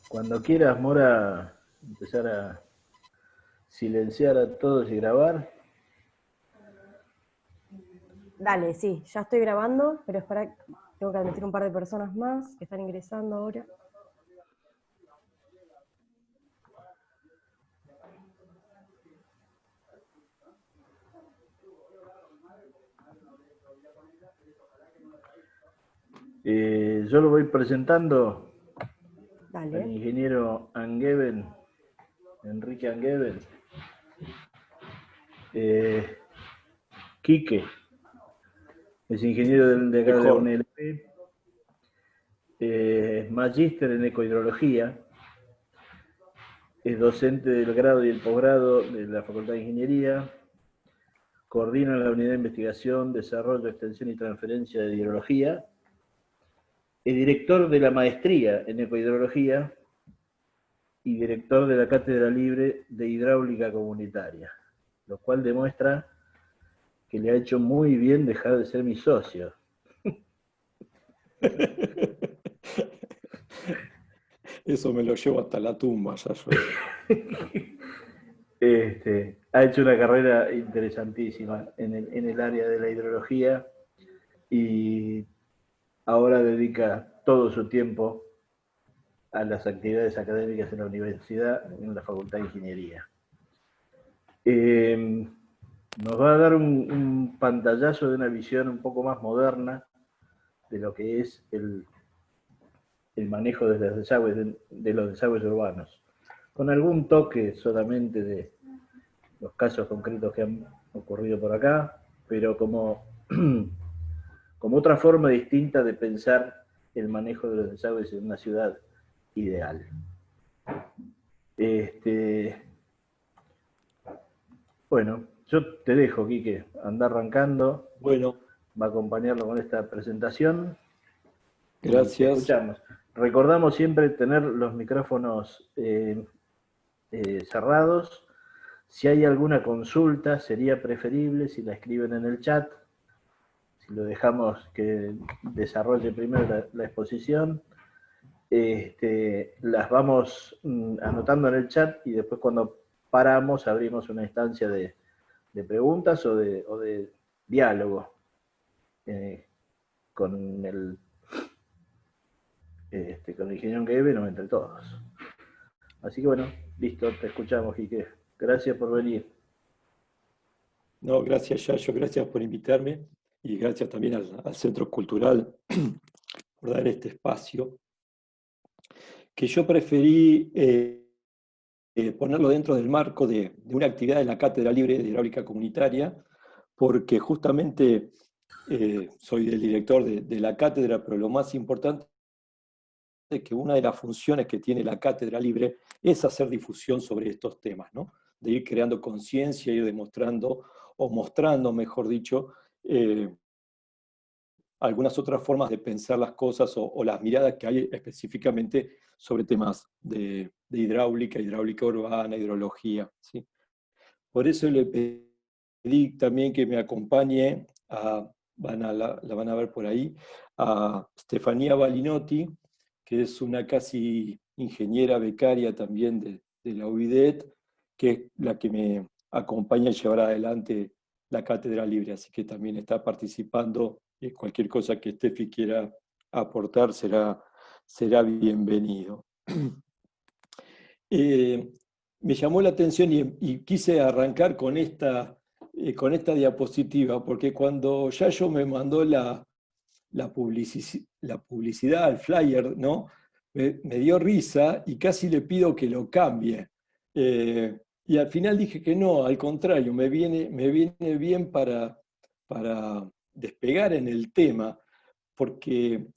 Cuando quieras, Mora, empezar a silenciar a todos y grabar. Dale, sí, ya estoy grabando, pero espera, tengo que admitir un par de personas más que están ingresando ahora. Yo lo voy presentando Dale. al ingeniero Angeben, Enrique Angeben. Quique es ingeniero de acá de UNLP, magíster en ecohidrología, es docente del grado y el posgrado de la Facultad de Ingeniería, coordina la unidad de investigación, desarrollo, extensión y transferencia de hidrología, es director de la maestría en ecohidrología y director de la Cátedra Libre de Hidráulica Comunitaria, lo cual demuestra que le ha hecho muy bien dejar de ser mi socio. Eso me lo llevo hasta la tumba, ya yo. Ha hecho una carrera interesantísima en el área de la hidrología y ahora dedica todo su tiempo a las actividades académicas en la universidad, en la Facultad de Ingeniería. Nos va a dar un pantallazo de una visión un poco más moderna de lo que es el manejo de los desagües urbanos, con algún toque solamente de los casos concretos que han ocurrido por acá, pero como otra forma distinta de pensar el manejo de los desagües en una ciudad ideal. Bueno, yo te dejo, Quique, anda arrancando. Bueno. Va a acompañarlo con esta presentación. Gracias. Te escuchamos. Recordamos siempre tener los micrófonos cerrados. Si hay alguna consulta, sería preferible si la escriben en el chat. Si lo dejamos que desarrolle primero la exposición, las vamos anotando en el chat y después cuando paramos abrimos una instancia de preguntas o de diálogo con el ingeniero Angeben o entre todos. Así que bueno, listo, te escuchamos, Quique. Gracias por venir. No, gracias, Yayo, gracias por invitarme y gracias también al Centro Cultural por dar este espacio, que yo preferí ponerlo dentro del marco de una actividad de la Cátedra Libre de Hidráulica Comunitaria, porque justamente soy el director de la cátedra, pero lo más importante es que una de las funciones que tiene la Cátedra Libre es hacer difusión sobre estos temas, ¿no? De ir creando conciencia, ir demostrando, o mostrando, mejor dicho, algunas otras formas de pensar las cosas o las miradas que hay específicamente sobre temas de hidráulica urbana, hidrología, ¿sí? Por eso le pedí también que me acompañe, la van a ver por ahí, a Estefanía Balinotti, que es una casi ingeniera becaria también de la UIDET, que es la que me acompaña a llevar adelante la Cátedra Libre, así que también está participando. Cualquier cosa que Estefi quiera aportar será bienvenido. Me llamó la atención y quise arrancar con esta diapositiva, porque cuando Yayo me mandó la publicidad, el flyer, ¿no? Me dio risa y casi le pido que lo cambie. Y al final dije que no, al contrario, me viene bien para despegar en el tema, porque,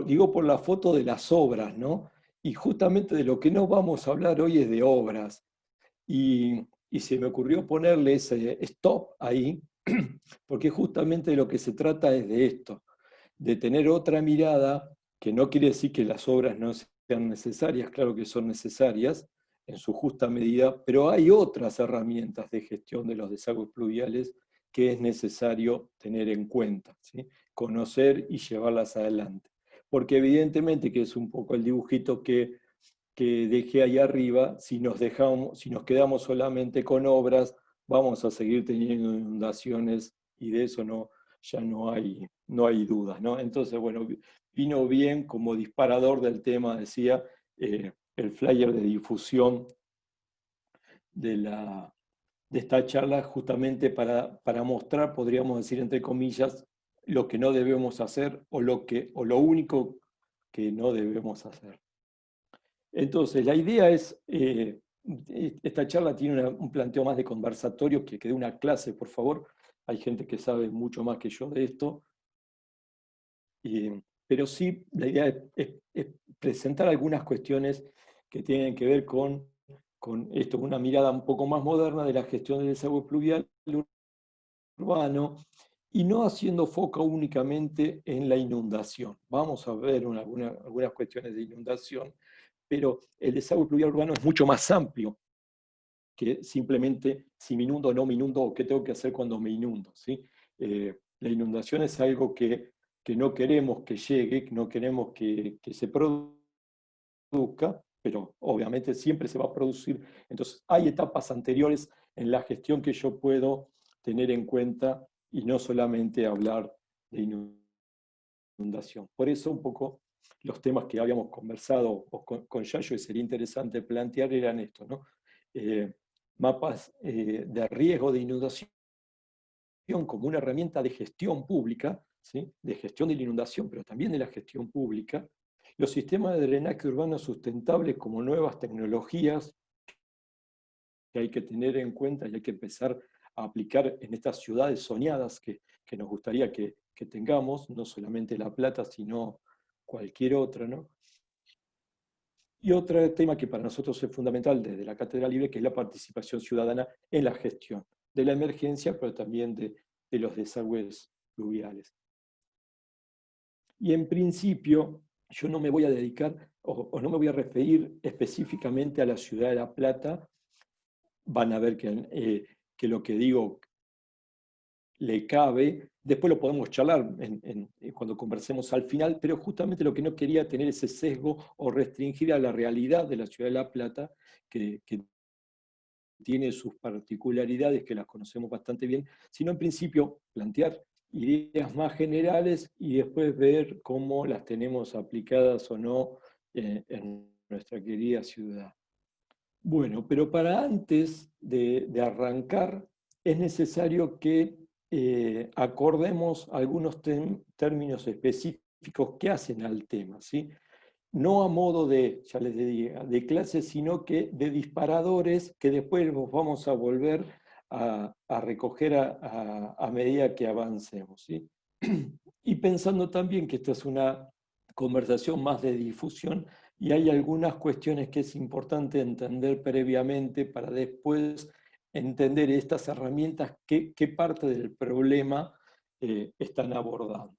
digo, por la foto de las obras, ¿no? Y justamente de lo que no vamos a hablar hoy es de obras. Y se me ocurrió ponerle ese stop ahí, porque justamente de lo que se trata es de esto, de tener otra mirada, que no quiere decir que las obras no sean necesarias, claro que son necesarias en su justa medida, pero hay otras herramientas de gestión de los desagües pluviales que es necesario tener en cuenta, ¿sí? Conocer y llevarlas adelante. Porque evidentemente, que es un poco el dibujito que dejé ahí arriba, si nos quedamos solamente con obras, vamos a seguir teniendo inundaciones y de eso ya no hay dudas, ¿no? Entonces, bueno, vino bien como disparador del tema, decía, el flyer de difusión de esta charla, justamente para mostrar, podríamos decir entre comillas, lo que no debemos hacer o lo único que no debemos hacer. Entonces, la idea es, esta charla tiene un planteo más de conversatorio, que dé una clase, por favor. Hay gente que sabe mucho más que yo de esto. Pero sí, la idea es presentar algunas cuestiones que tienen que ver con esto, una mirada un poco más moderna de la gestión del desagüe pluvial urbano, y no haciendo foco únicamente en la inundación. Vamos a ver algunas cuestiones de inundación, pero el desagüe pluvial urbano es mucho más amplio que simplemente si me inundo o no me inundo, o qué tengo que hacer cuando me inundo, ¿sí? La inundación es algo que no queremos que llegue, no queremos que se produzca, pero obviamente siempre se va a producir. Entonces hay etapas anteriores en la gestión que yo puedo tener en cuenta y no solamente hablar de inundación. Por eso un poco los temas que habíamos conversado con Yayo, y sería interesante plantear, eran estos, ¿no? Mapas de riesgo de inundación como una herramienta de gestión pública, ¿sí? De gestión de la inundación, pero también de la gestión pública. Los sistemas de drenaje urbano sustentables como nuevas tecnologías que hay que tener en cuenta y hay que empezar a aplicar en estas ciudades soñadas que nos gustaría que tengamos, no solamente La Plata, sino cualquier otra, ¿no? Y otro tema que para nosotros es fundamental desde la Cátedra Libre, que es la participación ciudadana en la gestión de la emergencia, pero también de los desagües pluviales. Y en principio, yo no me voy a dedicar o no me voy a referir específicamente a la ciudad de La Plata. Van a ver que lo que digo le cabe. Después lo podemos charlar cuando conversemos al final, pero justamente lo que no quería tener ese sesgo o restringir a la realidad de la ciudad de La Plata, que tiene sus particularidades, que las conocemos bastante bien, sino en principio plantear ideas más generales y después ver cómo las tenemos aplicadas o no en nuestra querida ciudad. Bueno, pero para antes de arrancar, es necesario que acordemos algunos términos específicos que hacen al tema, ¿sí? No a modo de, ya les diría, de clase, sino que de disparadores que después nos vamos a volver a recoger a medida que avancemos, ¿sí? Y pensando también que esta es una conversación más de difusión, y hay algunas cuestiones que es importante entender previamente para después entender estas herramientas qué parte del problema están abordando.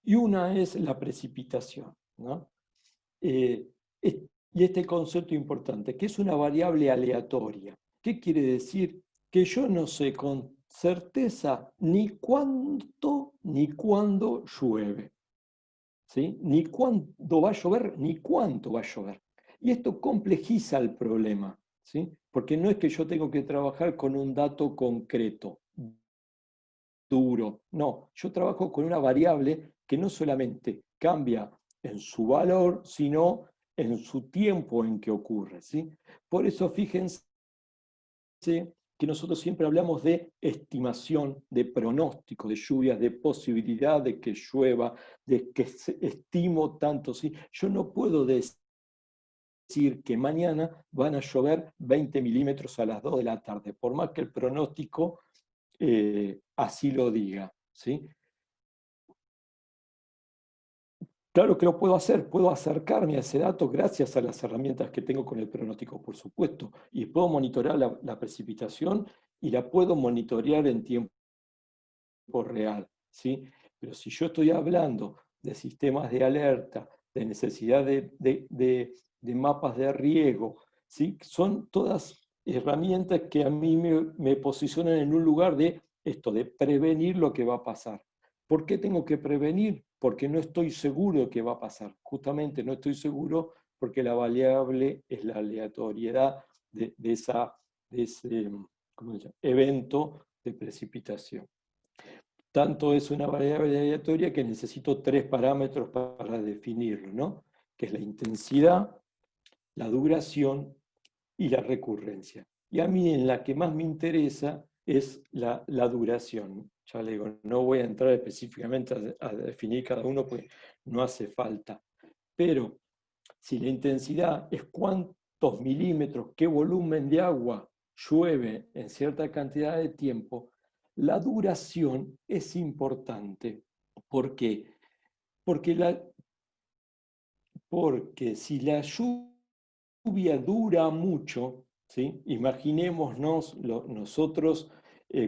Y una es la precipitación, ¿no? Y este concepto importante, que es una variable aleatoria. ¿Qué quiere decir? Que yo no sé con certeza ni cuánto ni cuándo llueve, ¿sí? Ni cuándo va a llover, ni cuánto va a llover. Y esto complejiza el problema, ¿sí? Porque no es que yo tengo que trabajar con un dato concreto, duro. No, yo trabajo con una variable que no solamente cambia en su valor, sino en su tiempo en que ocurre, ¿sí? Por eso fíjense que nosotros siempre hablamos de estimación, de pronóstico de lluvias, de posibilidad de que llueva, de que estimo tanto, ¿sí? Yo no puedo decir que mañana van a llover 20 milímetros a las 2 de la tarde, por más que el pronóstico así lo diga, ¿sí? Claro que lo puedo hacer, puedo acercarme a ese dato gracias a las herramientas que tengo con el pronóstico, por supuesto, y puedo monitorear la precipitación y la puedo monitorear en tiempo real, ¿sí? Pero si yo estoy hablando de sistemas de alerta, de necesidad de mapas de riego, ¿sí? Son todas herramientas que a mí me posicionan en un lugar de esto de prevenir lo que va a pasar. ¿Por qué tengo que prevenir? Porque no estoy seguro de qué va a pasar. Justamente no estoy seguro porque la variable es la aleatoriedad de ese ¿cómo se llama? Evento de precipitación. Tanto es una variable aleatoria que necesito 3 parámetros para definirlo, ¿no? Que es la intensidad, la duración y la recurrencia. Y a mí en la que más me interesa es la duración. Ya le digo, no voy a entrar específicamente a definir cada uno porque no hace falta. Pero si la intensidad es cuántos milímetros, qué volumen de agua llueve en cierta cantidad de tiempo, la duración es importante. ¿Por qué? Porque si la lluvia dura mucho, ¿sí? Imaginémonos nosotros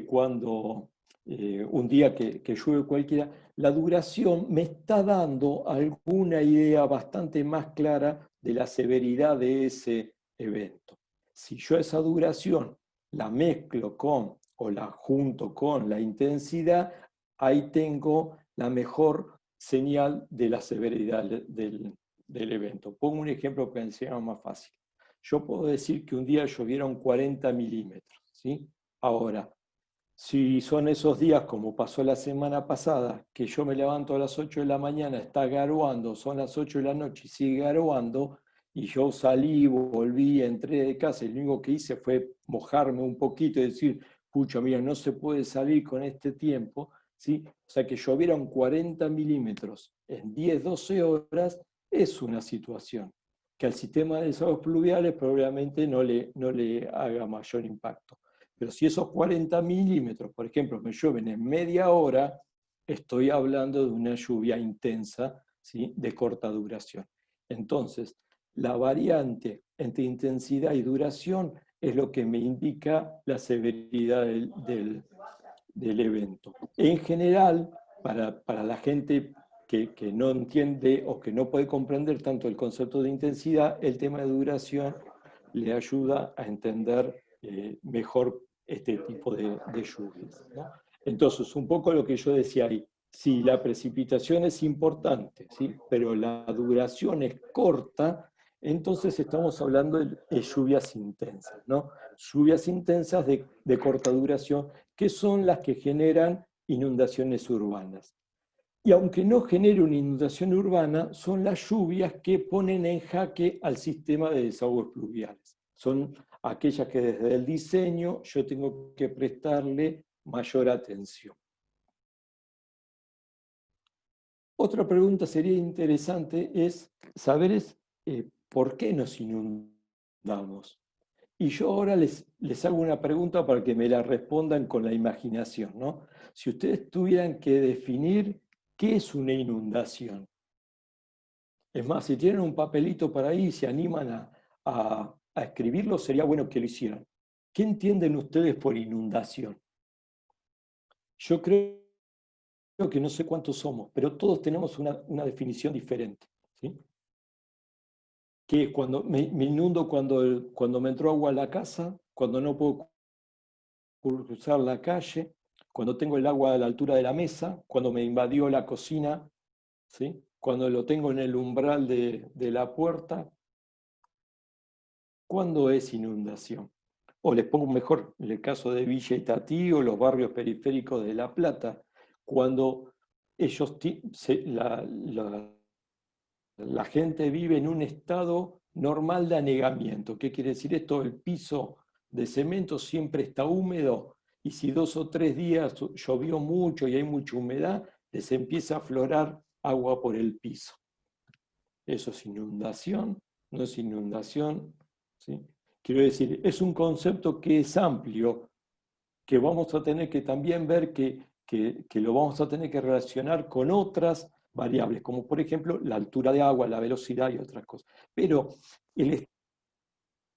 cuando un día que llueve cualquiera, la duración me está dando alguna idea bastante más clara de la severidad de ese evento. Si yo esa duración la mezclo con o la junto con la intensidad, ahí tengo la mejor señal de la severidad del evento. Pongo un ejemplo que sea más fácil. Yo puedo decir que un día llovieron 40 milímetros, ¿sí? Ahora, si son esos días como pasó la semana pasada, que yo me levanto a las 8 de la mañana, está garoando, son las 8 de la noche y sigue garoando, y yo salí, volví, entré de casa y lo único que hice fue mojarme un poquito y decir, pucha, mira, no se puede salir con este tiempo, ¿sí? O sea, que llovieron 40 milímetros en 10, 12 horas es una situación que al sistema de desagües pluviales probablemente no le haga mayor impacto. Pero si esos 40 milímetros, por ejemplo, me llueven en media hora, estoy hablando de una lluvia intensa, ¿sí? De corta duración. Entonces, la variante entre intensidad y duración es lo que me indica la severidad del evento. En general, para la gente que no entiende o que no puede comprender tanto el concepto de intensidad, el tema de duración le ayuda a entender mejor este tipo de lluvias, ¿no? Entonces, un poco lo que yo decía ahí, si la precipitación es importante, ¿sí? Pero la duración es corta, entonces estamos hablando de lluvias intensas, ¿no? Lluvias intensas de corta duración, que son las que generan inundaciones urbanas. Y aunque no genere una inundación urbana, son las lluvias que ponen en jaque al sistema de desagües pluviales. Son aquellas que desde el diseño yo tengo que prestarle mayor atención. Otra pregunta sería interesante es saber por qué nos inundamos. Y yo ahora les hago una pregunta para que me la respondan con la imaginación, ¿no? Si ustedes tuvieran que definir qué es una inundación. Es más, si tienen un papelito para ahí y se animan a escribirlo, sería bueno que lo hicieran. ¿Qué entienden ustedes por inundación? Yo creo que no sé cuántos somos, pero todos tenemos una definición diferente, ¿sí? Que es cuando me inundo cuando me entró agua a la casa, cuando no puedo cruzar la calle, cuando tengo el agua a la altura de la mesa, cuando me invadió la cocina, ¿sí? Cuando lo tengo en el umbral de la puerta. ¿Cuándo es inundación? O les pongo mejor, en el caso de Villa Itatí o los barrios periféricos de La Plata, cuando ellos la gente vive en un estado normal de anegamiento. ¿Qué quiere decir esto? El piso de cemento siempre está húmedo y si 2 o 3 días llovió mucho y hay mucha humedad, les empieza a aflorar agua por el piso. Eso es inundación, no es inundación, ¿sí? Quiero decir, es un concepto que es amplio, que vamos a tener que también ver que lo vamos a tener que relacionar con otras variables, como por ejemplo la altura de agua, la velocidad y otras cosas. Pero el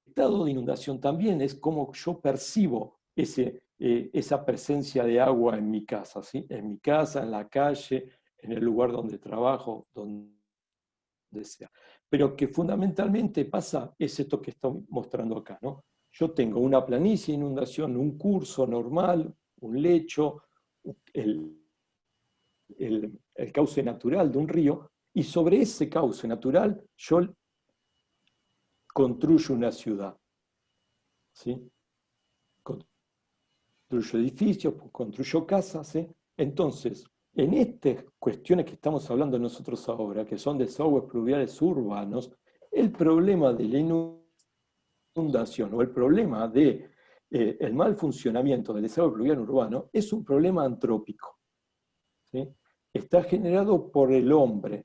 estado de inundación también es como yo percibo esa presencia de agua en mi casa, ¿sí? En mi casa, en la calle, en el lugar donde trabajo, donde sea. Pero que fundamentalmente pasa es esto que estoy mostrando acá, ¿no? Yo tengo una planicie de inundación, un curso normal, un lecho, el cauce natural de un río, y sobre ese cauce natural yo construyo una ciudad. ¿Sí? Construyo edificios, construyo casas. ¿Sí? Entonces, en estas cuestiones que estamos hablando nosotros ahora, que son desagües pluviales urbanos, el problema de la inundación o el problema de el mal funcionamiento del desagüe pluvial urbano es un problema antrópico. ¿Sí? Está generado por el hombre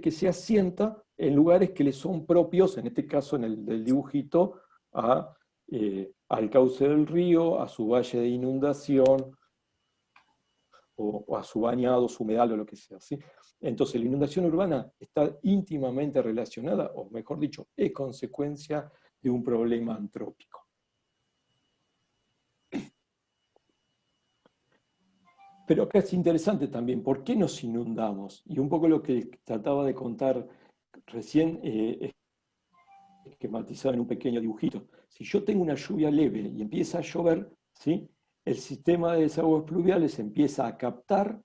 que se asienta en lugares que le son propios, en este caso en el del dibujito, al cauce del río, a su valle de inundación, o a su bañado, su humedal o lo que sea. ¿Sí? Entonces la inundación urbana está íntimamente relacionada, o mejor dicho, es consecuencia de un problema antrópico. Pero acá es interesante también, ¿por qué nos inundamos? Y un poco lo que trataba de contar recién, esquematizado en un pequeño dibujito. Si yo tengo una lluvia leve y empieza a llover, ¿sí? El sistema de desagües pluviales empieza a captar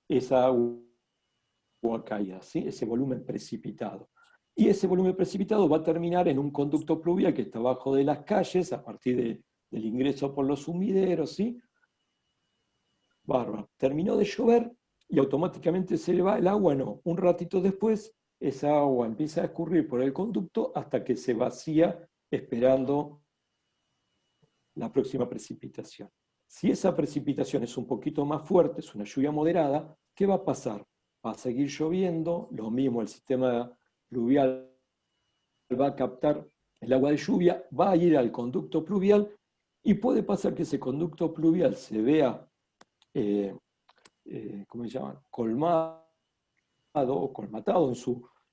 esa agua caída, ¿sí? Ese volumen precipitado. Y ese volumen precipitado va a terminar en un conducto pluvial que está abajo de las calles, a partir del ingreso por los sumideros, ¿sí? Bárbaro. Terminó de llover y automáticamente se le va el agua, no. Un ratito después, esa agua empieza a escurrir por el conducto hasta que se vacía esperando la próxima precipitación. Si esa precipitación es un poquito más fuerte, es una lluvia moderada, ¿qué va a pasar? Va a seguir lloviendo, lo mismo el sistema pluvial va a captar el agua de lluvia, va a ir al conducto pluvial y puede pasar que ese conducto pluvial se vea ¿cómo se llama? Colmado o colmatado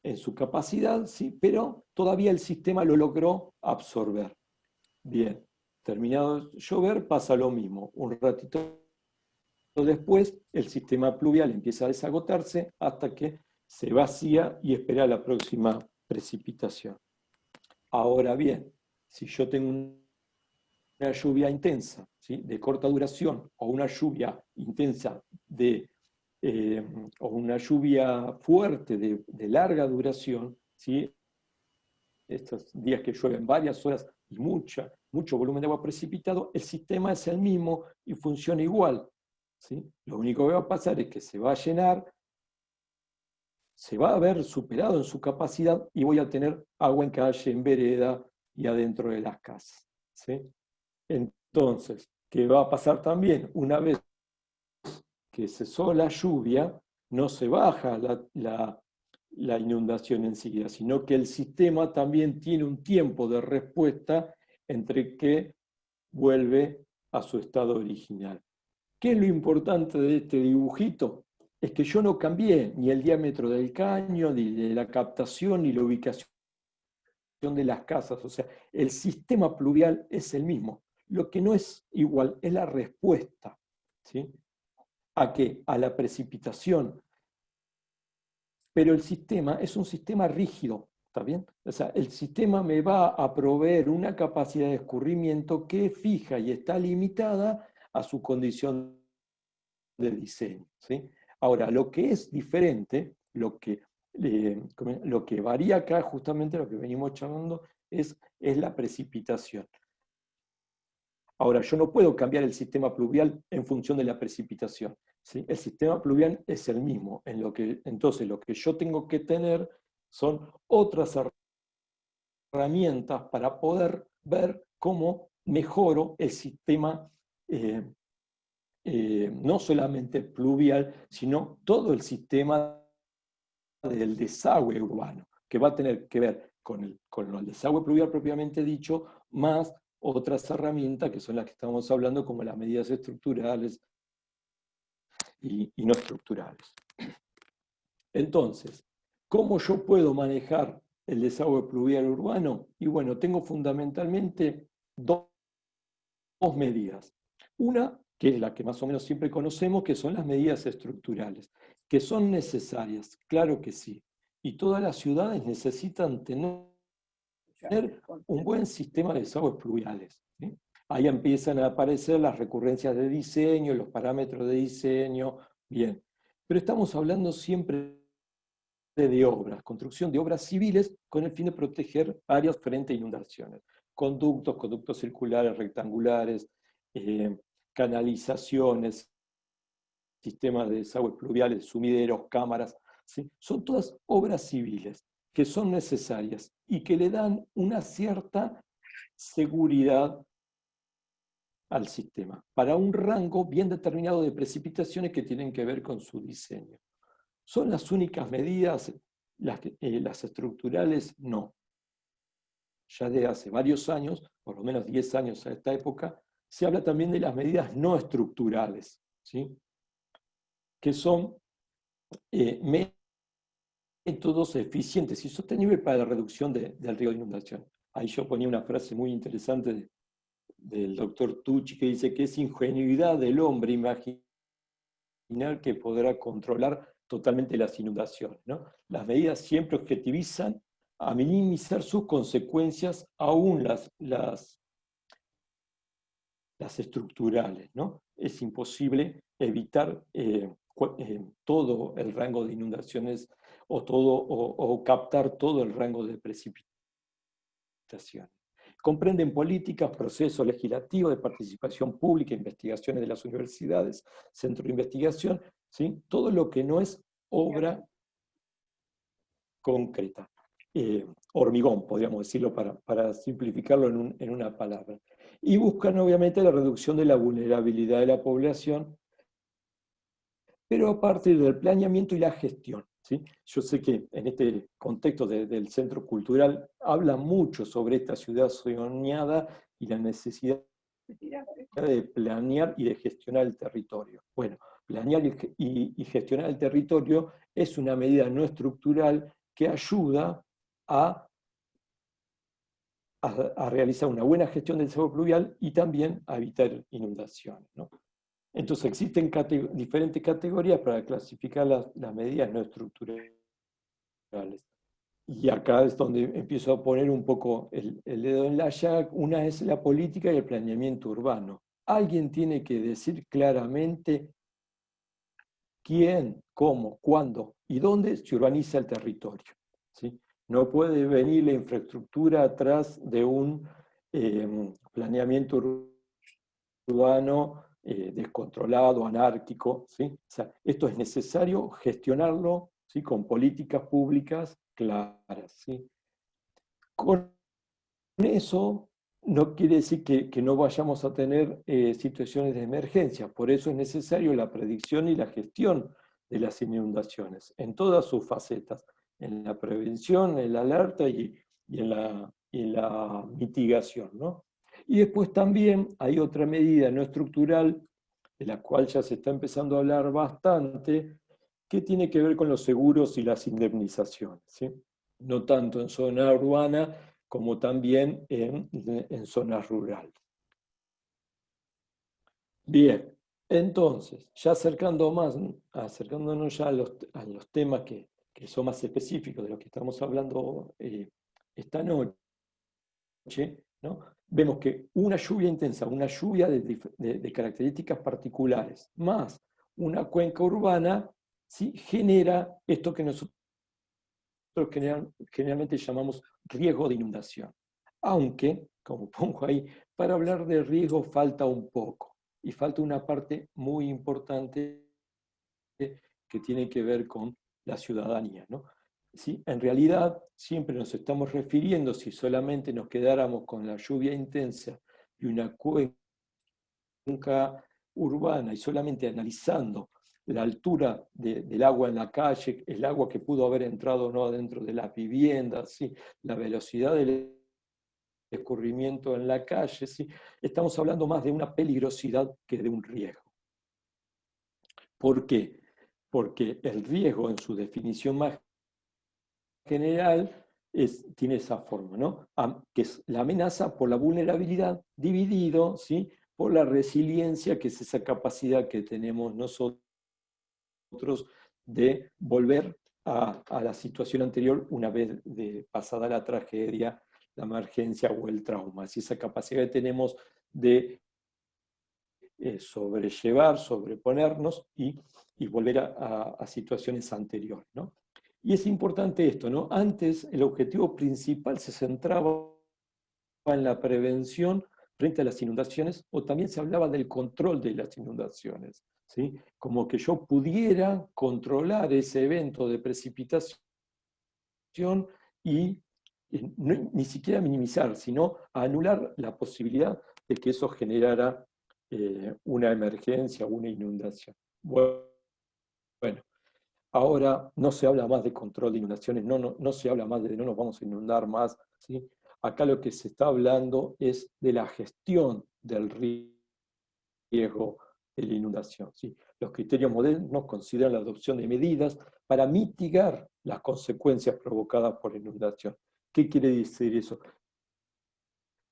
en su capacidad, ¿sí? Pero todavía el sistema lo logró absorber. Bien, terminado de llover pasa lo mismo. Un ratito después el sistema pluvial empieza a desagotarse hasta que se vacía y espera la próxima precipitación. Ahora bien, si yo tengo una lluvia intensa, ¿sí? De corta duración, o una lluvia intensa o una lluvia fuerte de larga duración, ¿sí? Estos días que llueven varias horas y mucho volumen de agua precipitado, el sistema es el mismo y funciona igual. ¿Sí? Lo único que va a pasar es que se va a llenar, se va a ver superado en su capacidad y voy a tener agua en calle, en vereda y adentro de las casas. ¿Sí? Entonces, ¿qué va a pasar también? Una vez que cesó la lluvia, no se baja la inundación enseguida, sino que el sistema también tiene un tiempo de respuesta entre que vuelve a su estado original. ¿Qué es lo importante de este dibujito? Es que yo no cambié ni el diámetro del caño, ni de la captación, ni la ubicación de las casas. O sea, el sistema pluvial es el mismo. Lo que no es igual es la respuesta. ¿Sí? ¿A qué? A la precipitación. Pero el sistema es un sistema rígido, ¿está bien? O sea, el sistema me va a proveer una capacidad de escurrimiento que es fija y está limitada a su condición de diseño, ¿sí? Ahora, lo que es diferente, lo que varía acá, justamente lo que venimos charlando, es la precipitación. Ahora, yo no puedo cambiar el sistema pluvial en función de la precipitación. ¿Sí? El sistema pluvial es el mismo. Entonces, lo que yo tengo que tener son otras herramientas para poder ver cómo mejoro el sistema, no solamente pluvial, sino todo el sistema del desagüe urbano, que va a tener que ver con el desagüe pluvial propiamente dicho, más otras herramientas que son las que estamos hablando, como las medidas estructurales y no estructurales. Entonces, ¿cómo yo puedo manejar el desagüe pluvial urbano? Y bueno, tengo fundamentalmente dos medidas. Una, que es la que más o menos siempre conocemos, que son las medidas estructurales, que son necesarias, claro que sí. Y todas las ciudades necesitan tener un buen sistema de desagües pluviales. ¿Sí? Ahí empiezan a aparecer las recurrencias de diseño, los parámetros de diseño, bien. Pero estamos hablando siempre de obras, construcción de obras civiles con el fin de proteger áreas frente a inundaciones. Conductos circulares, rectangulares, canalizaciones, sistemas de desagües pluviales, sumideros, cámaras, ¿sí? Son todas obras civiles que son necesarias y que le dan una cierta seguridad al sistema, para un rango bien determinado de precipitaciones que tienen que ver con su diseño. ¿Son las únicas medidas, las estructurales? No. Ya desde hace varios años, por lo menos 10 años a esta época, se habla también de las medidas no estructurales, ¿sí? Que son métodos eficientes y sostenibles para la reducción del riesgo de inundación. Ahí yo ponía una frase muy interesante del doctor Tucci que dice que es ingenuidad del hombre imaginar que podrá controlar totalmente las inundaciones, ¿no? Las medidas siempre objetivizan a minimizar sus consecuencias, aún las estructurales, ¿no? Es imposible evitar todo el rango de inundaciones o captar todo el rango de precipitaciones. Comprenden políticas, procesos legislativos de participación pública, investigaciones de las universidades, centros de investigación, ¿sí? Todo lo que no es obra concreta. Hormigón, podríamos decirlo, para simplificarlo en una palabra. Y buscan obviamente la reducción de la vulnerabilidad de la población, pero a partir del planeamiento y la gestión, ¿sí? Yo sé que en este contexto del centro cultural habla mucho sobre esta ciudad soñada y la necesidad de planear y de gestionar el territorio. Bueno, planear y gestionar el territorio es una medida no estructural que ayuda a realizar una buena gestión del desagüe pluvial y también a evitar inundaciones, ¿no? Entonces existen diferentes categorías para clasificar las medidas no estructurales. Y acá es donde empiezo a poner un poco el dedo en la llaga. Una es la política y el planeamiento urbano. Alguien tiene que decir claramente quién, cómo, cuándo y dónde se urbaniza el territorio, ¿sí? No puede venir la infraestructura atrás de un planeamiento urbano descontrolado, anárquico, ¿sí? O sea, esto es necesario gestionarlo, ¿sí? Con políticas públicas claras, ¿sí? Con eso no quiere decir que no vayamos a tener situaciones de emergencia, por eso es necesario la predicción y la gestión de las inundaciones, en todas sus facetas, en la prevención, en la alerta y en la mitigación, ¿no? Y después también hay otra medida no estructural, de la cual ya se está empezando a hablar bastante, que tiene que ver con los seguros y las indemnizaciones, ¿sí? No tanto en zona urbana, como también en zonas rurales. Bien, entonces, ya acercándonos ya a los temas que son más específicos de lo que estamos hablando esta noche, ¿no? Vemos que una lluvia intensa, una lluvia de características particulares, más una cuenca urbana, ¿sí? Genera esto que nosotros generalmente llamamos riesgo de inundación. Aunque, como pongo ahí, para hablar de riesgo falta un poco, y falta una parte muy importante que tiene que ver con la ciudadanía, ¿no? ¿Sí? En realidad, siempre nos estamos refiriendo, si solamente nos quedáramos con la lluvia intensa y una cuenca urbana y solamente analizando la altura del agua en la calle, el agua que pudo haber entrado o no dentro de las viviendas, ¿sí? La velocidad del escurrimiento en la calle, ¿sí? Estamos hablando más de una peligrosidad que de un riesgo. ¿Por qué? Porque el riesgo en su definición más general tiene esa forma, ¿no? Que es la amenaza por la vulnerabilidad dividido, ¿sí? Por la resiliencia, que es esa capacidad que tenemos nosotros de volver a la situación anterior una vez pasada la tragedia, la emergencia o el trauma. Es esa capacidad que tenemos de sobrellevar, sobreponernos y volver a situaciones anteriores, ¿no? Y es importante esto, ¿no? Antes el objetivo principal se centraba en la prevención frente a las inundaciones, o también se hablaba del control de las inundaciones, ¿sí? Como que yo pudiera controlar ese evento de precipitación y ni siquiera minimizar, sino anular la posibilidad de que eso generara una emergencia o una inundación. Bueno, ahora no se habla más de control de inundaciones, no se habla más de no nos vamos a inundar más, ¿sí? Acá lo que se está hablando es de la gestión del riesgo de la inundación, ¿sí? Los criterios modernos consideran la adopción de medidas para mitigar las consecuencias provocadas por la inundación. ¿Qué quiere decir eso?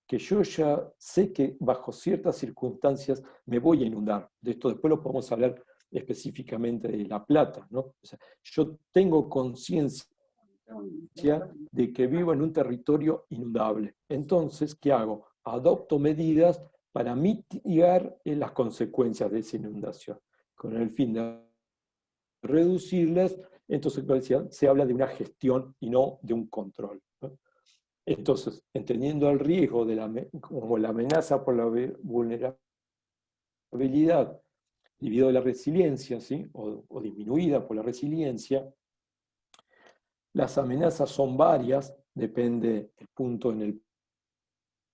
Que yo ya sé que bajo ciertas circunstancias me voy a inundar. De esto después lo podemos hablar específicamente de La Plata, ¿no? O sea, yo tengo conciencia de que vivo en un territorio inundable. Entonces, ¿qué hago? Adopto medidas para mitigar las consecuencias de esa inundación, con el fin de reducirlas. Entonces, se habla de una gestión y no de un control, ¿no? Entonces, entendiendo el riesgo como la amenaza por la vulnerabilidad debido a la resiliencia, ¿sí? o disminuida por la resiliencia, las amenazas son varias, depende del punto en el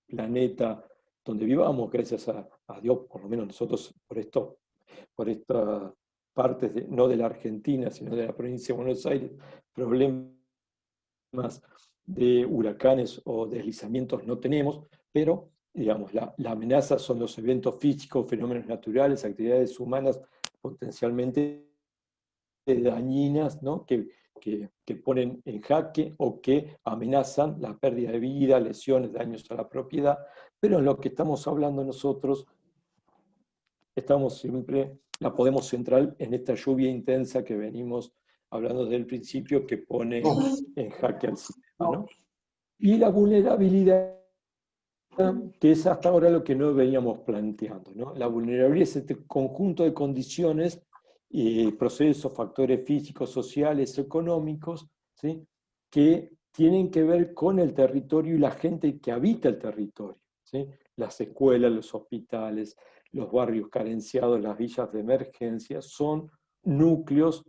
planeta donde vivamos, gracias a Dios, por lo menos nosotros por estas partes, no de la Argentina, sino de la provincia de Buenos Aires, problemas de huracanes o deslizamientos no tenemos, pero digamos, la amenaza son los eventos físicos, fenómenos naturales, actividades humanas potencialmente dañinas, ¿no? que ponen en jaque o que amenazan la pérdida de vida, lesiones, daños a la propiedad, pero en lo que estamos hablando nosotros, la podemos centrar en esta lluvia intensa que venimos hablando desde el principio, que pone en jaque al sistema, ¿no? Y la vulnerabilidad, que es hasta ahora lo que no veníamos planteando, ¿no? La vulnerabilidad es este conjunto de condiciones, procesos, factores físicos, sociales, económicos, ¿sí? que tienen que ver con el territorio y la gente que habita el territorio, ¿sí? Las escuelas, los hospitales, los barrios carenciados, las villas de emergencia, son núcleos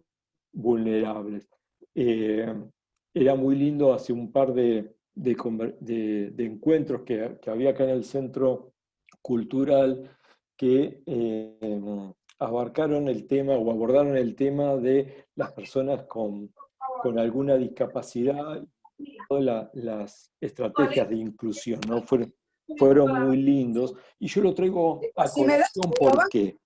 vulnerables. Era muy lindo hace un par de encuentros que había acá en el Centro Cultural que abarcaron el tema o abordaron el tema de las personas con alguna discapacidad y todas las estrategias de inclusión, ¿no? Fueron muy lindos. Y yo lo traigo a colación, ¿por qué?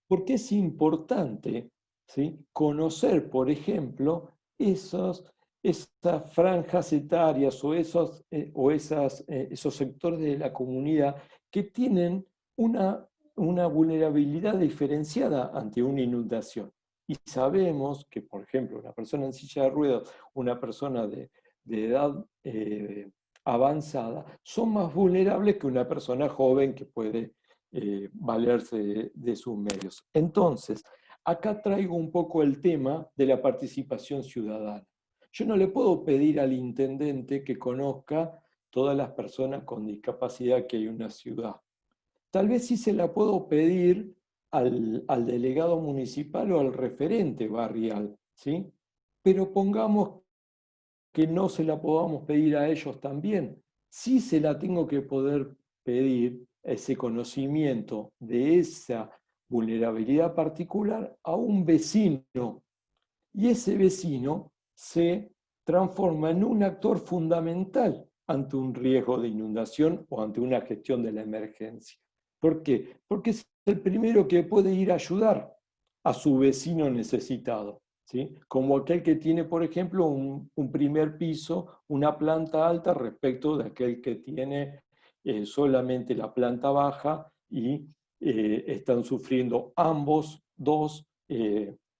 Porque es importante, ¿sí? Conocer, por ejemplo, esas franjas etarias o esos sectores de la comunidad que tienen una vulnerabilidad diferenciada ante una inundación. Y sabemos que, por ejemplo, una persona en silla de ruedas, una persona de edad avanzada, son más vulnerables que una persona joven que puede valerse de sus medios. Entonces, acá traigo un poco el tema de la participación ciudadana. Yo no le puedo pedir al intendente que conozca todas las personas con discapacidad que hay en una ciudad. Tal vez sí se la puedo pedir al delegado municipal o al referente barrial, ¿sí? Pero pongamos que no se la podamos pedir a ellos también. Sí se la tengo que poder pedir, ese conocimiento de esa vulnerabilidad particular, a un vecino. Y ese vecino se transforma en un actor fundamental ante un riesgo de inundación o ante una gestión de la emergencia. ¿Por qué? Porque es el primero que puede ir a ayudar a su vecino necesitado, ¿sí? Como aquel que tiene, por ejemplo, un primer piso, una planta alta respecto de aquel que tiene solamente la planta baja y están sufriendo ambos dos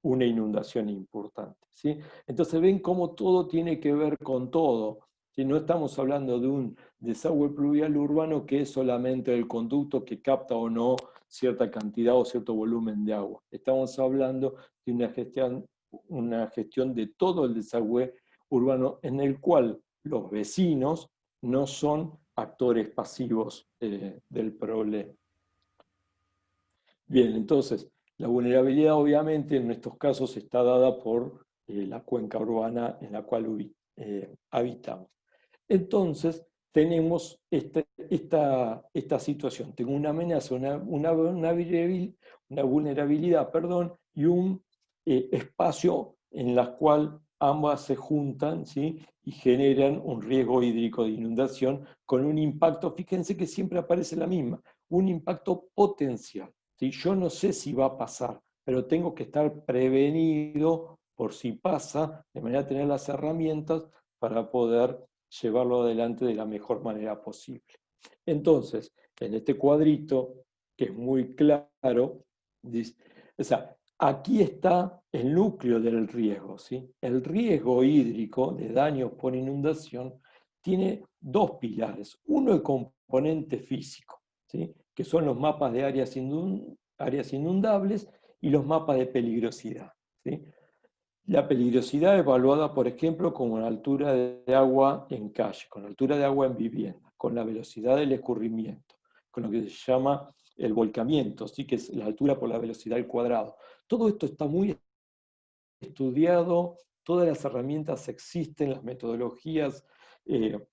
una inundación importante, ¿sí? Entonces ven cómo todo tiene que ver con todo. ¿sí? No estamos hablando de un desagüe pluvial urbano que es solamente el conducto que capta o no cierta cantidad o cierto volumen de agua. Estamos hablando de una gestión de todo el desagüe urbano en el cual los vecinos no son actores pasivos del problema. Bien, entonces, la vulnerabilidad obviamente en estos casos está dada por la cuenca urbana en la cual habitamos. Entonces, tenemos esta situación. Tengo una amenaza, una vulnerabilidad, perdón, y un espacio en la cual ambas se juntan, ¿sí? Y generan un riesgo hídrico de inundación con un impacto, fíjense que siempre aparece la misma, un impacto potencial. ¿Sí? Yo no sé si va a pasar, pero tengo que estar prevenido por si pasa, de manera de tener las herramientas para poder llevarlo adelante de la mejor manera posible. Entonces, en este cuadrito, que es muy claro, dice, o sea, aquí está el núcleo del riesgo, ¿sí? El riesgo hídrico de daños por inundación tiene dos pilares. Uno, el componente físico, ¿sí? Que son los mapas de áreas inundables y los mapas de peligrosidad, ¿sí? La peligrosidad evaluada, por ejemplo, como la altura de agua en calle, con la altura de agua en vivienda, con la velocidad del escurrimiento, con lo que se llama el volcamiento, ¿sí? Que es la altura por la velocidad al cuadrado. Todo esto está muy estudiado, todas las herramientas existen, las metodologías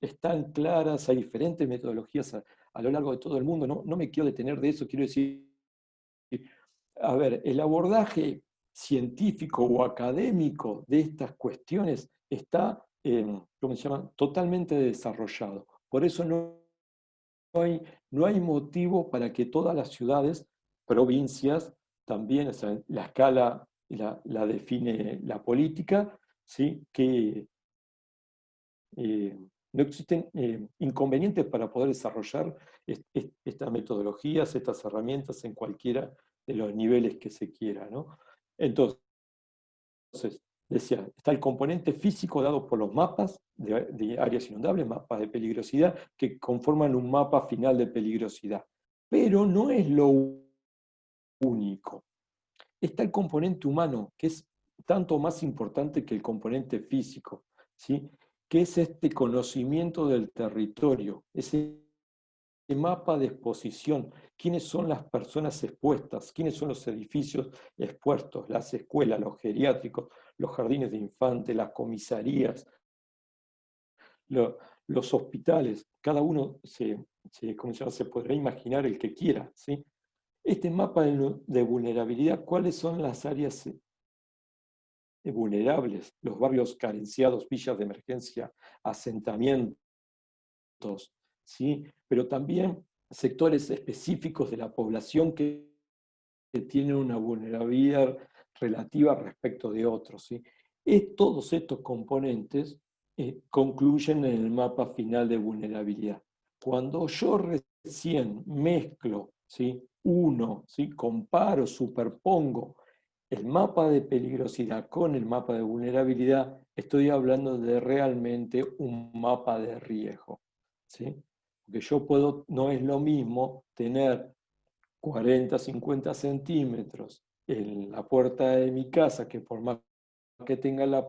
están claras, hay diferentes metodologías a lo largo de todo el mundo. No me quiero detener de eso, quiero decir, a ver, el abordaje científico o académico de estas cuestiones está, ¿cómo se llama?, totalmente desarrollado. Por eso no hay motivo para que todas las ciudades, provincias, también, o sea, la escala la define la política, ¿sí? Que no existen inconvenientes para poder desarrollar estas metodologías, estas herramientas en cualquiera de los niveles que se quiera, ¿no? Entonces, decía, está el componente físico dado por los mapas de áreas inundables, mapas de peligrosidad, que conforman un mapa final de peligrosidad. Pero no es lo único. Está el componente humano, que es tanto más importante que el componente físico, ¿sí? Que es este conocimiento del territorio, ese mapa de exposición, quiénes son las personas expuestas, quiénes son los edificios expuestos, las escuelas, los geriátricos, los jardines de infantes, las comisarías, los hospitales, cada uno se podrá imaginar el que quiera, ¿sí? Este mapa de vulnerabilidad, ¿cuáles son las áreas vulnerables? Los barrios carenciados, villas de emergencia, asentamientos, ¿sí? Pero también sectores específicos de la población que tienen una vulnerabilidad relativa respecto de otros, ¿sí? Todos estos componentes concluyen en el mapa final de vulnerabilidad. Cuando yo recién mezclo, ¿sí? ¿sí? Comparo, superpongo el mapa de peligrosidad con el mapa de vulnerabilidad, estoy hablando de realmente un mapa de riesgo, ¿sí? Porque no es lo mismo tener 40, 50 centímetros en la puerta de mi casa, que por más que tenga la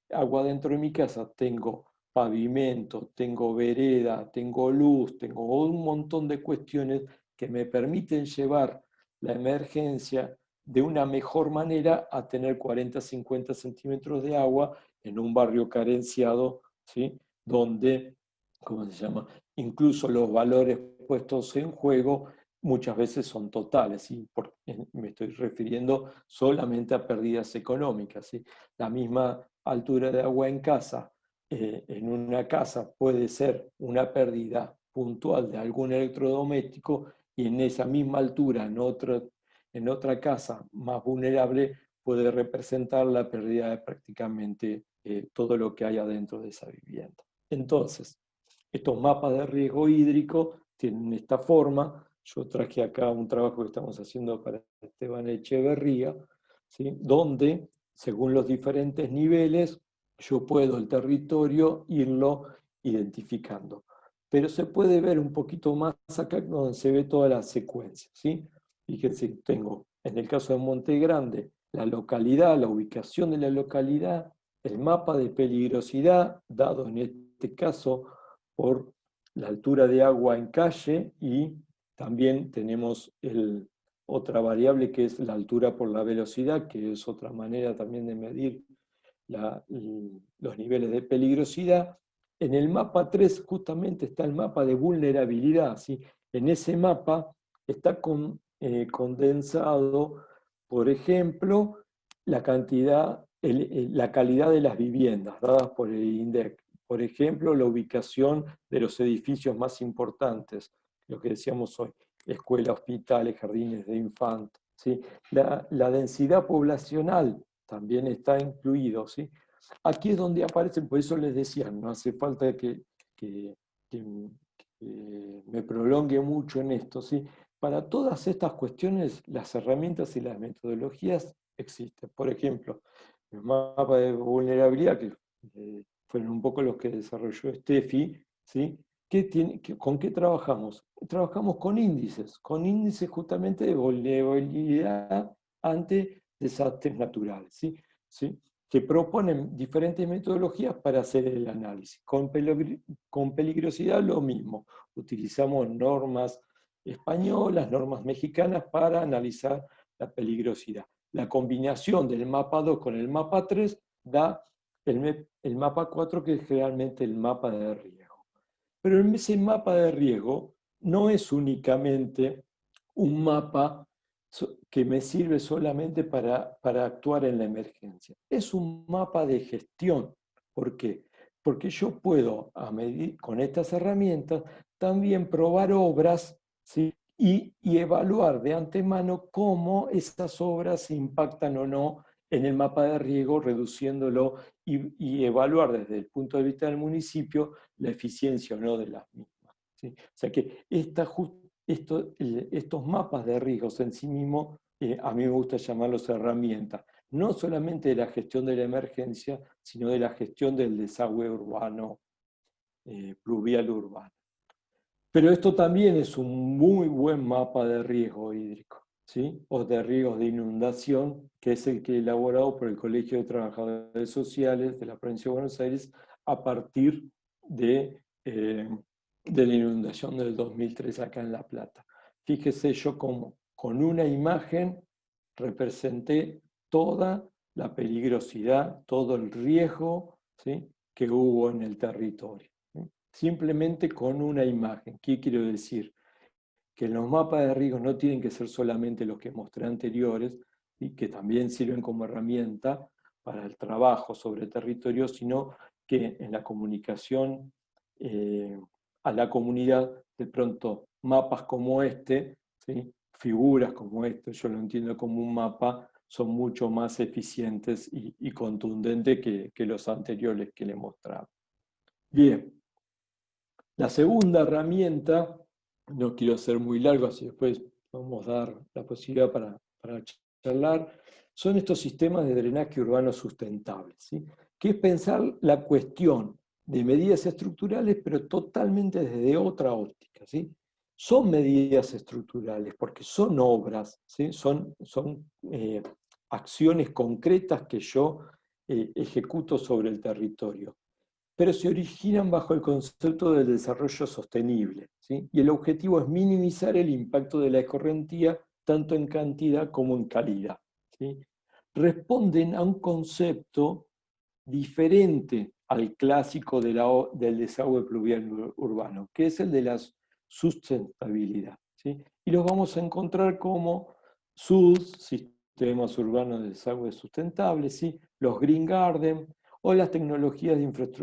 agua dentro de mi casa, tengo pavimento, tengo vereda, tengo luz, tengo un montón de cuestiones que me permiten llevar la emergencia de una mejor manera a tener 40, 50 centímetros de agua en un barrio carenciado, ¿sí? Donde, ¿cómo se llama?, incluso los valores puestos en juego muchas veces son totales, y me estoy refiriendo solamente a pérdidas económicas, ¿sí? La misma altura de agua en casa, en una casa puede ser una pérdida puntual de algún electrodoméstico, y en esa misma altura, en otra casa más vulnerable, puede representar la pérdida de prácticamente todo lo que hay adentro de esa vivienda. Entonces, estos mapas de riesgo hídrico tienen esta forma. Yo traje acá un trabajo que estamos haciendo para Esteban Echeverría, ¿sí? Donde, según los diferentes niveles, yo puedo el territorio irlo identificando. Pero se puede ver un poquito más acá donde se ve toda la secuencia, ¿sí? Fíjense, tengo en el caso de Monte Grande la localidad, la ubicación de la localidad, el mapa de peligrosidad, dado en este caso por la altura de agua en calle, y también tenemos otra variable que es la altura por la velocidad, que es otra manera también de medir los niveles de peligrosidad. En el mapa 3 justamente está el mapa de vulnerabilidad, ¿sí? En ese mapa está condensado, por ejemplo, la cantidad, la calidad de las viviendas dadas por el INDEC. Por ejemplo, la ubicación de los edificios más importantes, lo que decíamos hoy, escuelas, hospitales, jardines de infantes, ¿sí? La densidad poblacional también está incluido, ¿sí? Aquí es donde aparecen, por eso les decía, no hace falta que me prolongue mucho en esto, ¿sí? Para todas estas cuestiones, las herramientas y las metodologías existen. Por ejemplo, el mapa de vulnerabilidad, que fueron un poco los que desarrolló Steffi, ¿sí? ¿Con qué trabajamos? Trabajamos con índices justamente de vulnerabilidad ante desastres naturales, ¿sí? ¿Sí? Que proponen diferentes metodologías para hacer el análisis. Con peligrosidad lo mismo. Utilizamos normas españolas, normas mexicanas para analizar la peligrosidad. La combinación del mapa 2 con el mapa 3 da el mapa 4, que es realmente el mapa de riesgo. Pero ese mapa de riesgo no es únicamente un mapa que me sirve solamente para actuar en la emergencia. Es un mapa de gestión. ¿Por qué? Porque yo puedo, con estas herramientas, también probar obras, ¿sí? y evaluar de antemano cómo esas obras impactan o no en el mapa de riesgo, reduciéndolo y evaluar desde el punto de vista del municipio la eficiencia o no de las mismas, ¿sí? O sea que estos mapas de riesgos en sí mismos, a mí me gusta llamarlos herramientas, no solamente de la gestión de la emergencia, sino de la gestión del desagüe urbano, pluvial urbano. Pero esto también es un muy buen mapa de riesgo hídrico, ¿sí? O de riesgos de inundación, que es el que he elaborado por el Colegio de Trabajadores Sociales de la Provincia de Buenos Aires a partir de la inundación del 2003 acá en La Plata. Fíjese, yo con una imagen representé toda la peligrosidad, todo el riesgo, ¿sí? que hubo en el territorio. Simplemente con una imagen. ¿Qué quiero decir? Que los mapas de riesgos no tienen que ser solamente los que mostré anteriores, y que también sirven como herramienta para el trabajo sobre el territorio, sino que en la comunicación a la comunidad, de pronto mapas como este, ¿sí? Figuras como este, yo lo entiendo como un mapa, son mucho más eficientes y contundentes que los anteriores que le mostraba. Bien. La segunda herramienta, no quiero ser muy largo, así después vamos a dar la posibilidad para charlar, son estos sistemas de drenaje urbano sustentables, ¿sí? Que es pensar la cuestión de medidas estructurales, pero totalmente desde otra óptica, ¿sí? Son medidas estructurales porque son obras, ¿sí? Son acciones concretas que yo ejecuto sobre el territorio, pero se originan bajo el concepto del desarrollo sostenible, ¿sí? Y el objetivo es minimizar el impacto de la escorrentía tanto en cantidad como en calidad, ¿sí? Responden a un concepto diferente al clásico del desagüe pluvial urbano, que es el de la sustentabilidad, ¿sí? Y los vamos a encontrar como SUS, sistemas urbanos de desagüe sustentables, ¿sí? Los Green Garden, o las tecnologías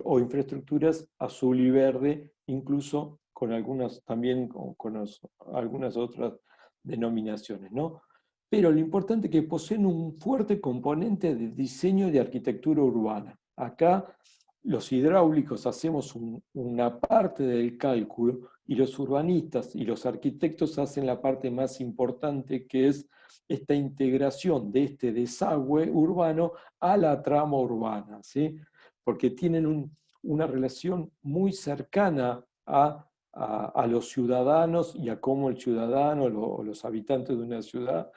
o infraestructuras azul y verde, incluso con algunas también con algunas otras denominaciones, ¿no? Pero lo importante es que poseen un fuerte componente de diseño y de arquitectura urbana. Acá los hidráulicos hacemos una parte del cálculo y los urbanistas y los arquitectos hacen la parte más importante, que es esta integración de este desagüe urbano a la trama urbana, ¿sí? porque tienen una relación muy cercana a los ciudadanos y a cómo el ciudadano o los habitantes de una ciudad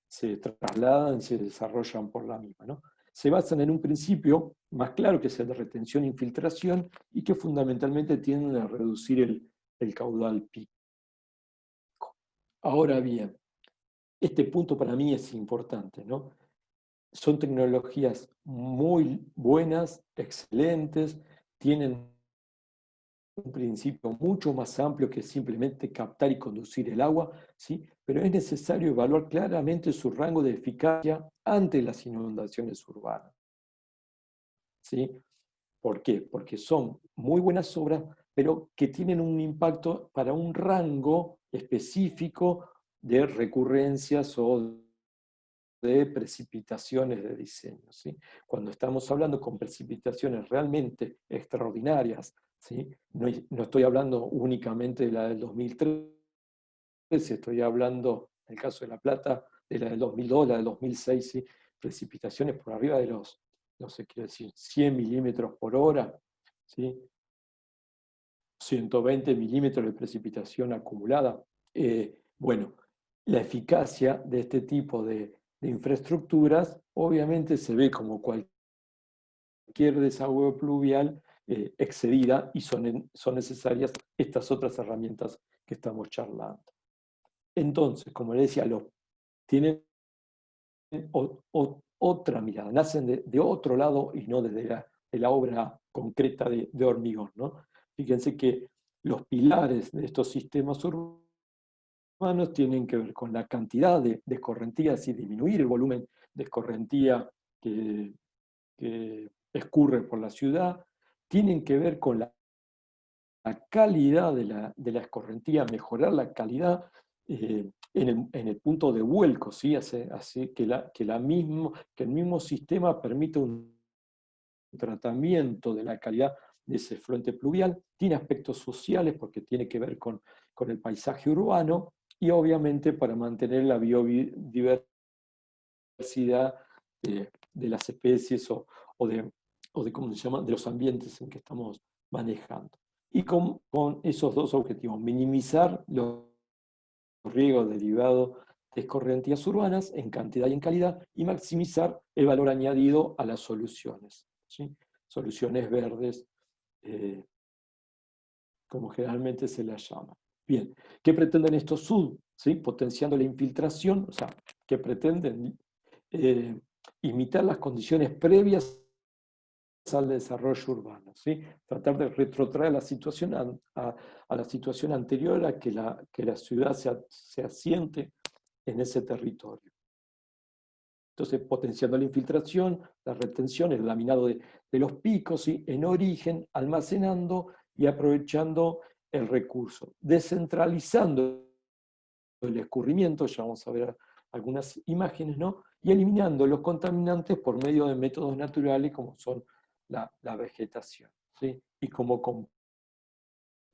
se trasladan, se desarrollan por la misma, ¿no? Se basan en un principio más claro, que es el de retención e infiltración, y que fundamentalmente tienden a reducir el caudal pico. Ahora bien, este punto para mí es importante, ¿no? Son tecnologías muy buenas, excelentes, tienen un principio mucho más amplio que simplemente captar y conducir el agua, ¿sí? Pero es necesario evaluar claramente su rango de eficacia ante las inundaciones urbanas, ¿sí? ¿Por qué? Porque son muy buenas obras, pero que tienen un impacto para un rango específico de recurrencias o de precipitaciones de diseño, ¿sí? Cuando estamos hablando con precipitaciones realmente extraordinarias, ¿sí? No estoy hablando únicamente de la del 2013, estoy hablando, en el caso de La Plata, de la del 2002, la del 2006, ¿sí? Precipitaciones por arriba de los, no sé, quiero decir, 100 milímetros por hora, ¿sí? 120 milímetros de precipitación acumulada. Bueno, la eficacia de este tipo de infraestructuras obviamente se ve como cualquier desagüe pluvial excedida, y son necesarias estas otras herramientas que estamos charlando. Entonces, como le decía, tienen otra mirada, nacen de otro lado y no desde de la obra concreta de hormigón, ¿no? Fíjense que los pilares de estos sistemas urbanos tienen que ver con la cantidad de escorrentías y disminuir el volumen de escorrentía que escurre por la ciudad, tienen que ver con la calidad de la escorrentía, mejorar la calidad en el punto de vuelco, ¿sí? Hace que el mismo sistema permita un tratamiento de la calidad de ese efluente pluvial. Tiene aspectos sociales porque tiene que ver con el paisaje urbano, y obviamente para mantener la biodiversidad de las especies o de ¿cómo se llama?, de los ambientes en que estamos manejando. Y con esos dos objetivos: minimizar los riesgos derivados de escorrentías urbanas en cantidad y en calidad, y maximizar el valor añadido a las soluciones, ¿sí? Soluciones verdes, como generalmente se las llama. Bien, ¿qué pretenden estos SUD? ¿Sí? Potenciando la infiltración, o sea, ¿qué pretenden? Imitar las condiciones previas al desarrollo urbano, ¿sí? Tratar de retrotraer la situación a la situación anterior a que la ciudad se asiente en ese territorio. Entonces, potenciando la infiltración, la retención, el laminado de los picos, ¿sí?, en origen, almacenando y aprovechando el recurso, descentralizando el escurrimiento, ya vamos a ver algunas imágenes, ¿no?, y eliminando los contaminantes por medio de métodos naturales como son la vegetación, ¿sí? Y como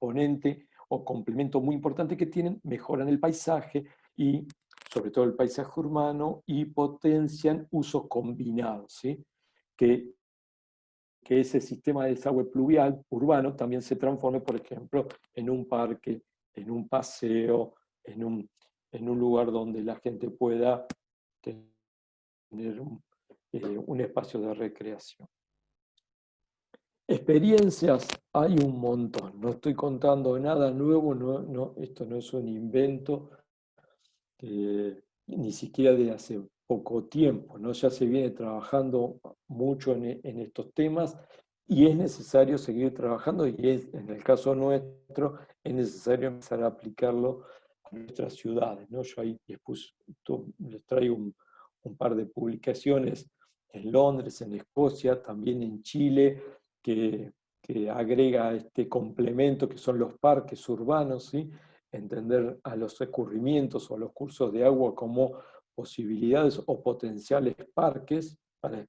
componente o complemento muy importante que tienen, mejoran el paisaje y sobre todo el paisaje urbano, y potencian usos combinados, ¿sí? Que ese sistema de desagüe pluvial urbano también se transforme, por ejemplo, en un parque, en un paseo, en un lugar donde la gente pueda tener un espacio de recreación. Experiencias hay un montón, no estoy contando nada nuevo, esto no es un invento, ni siquiera de hace poco tiempo, ¿no? Ya se viene trabajando mucho en estos temas, y es necesario seguir trabajando, y en el caso nuestro es necesario empezar a aplicarlo a nuestras ciudades, ¿no? Yo ahí les traigo un par de publicaciones en Londres, en Escocia, también en Chile, que agrega este complemento que son los parques urbanos, ¿sí? Entender a los escurrimientos o a los cursos de agua como posibilidades o potenciales parques para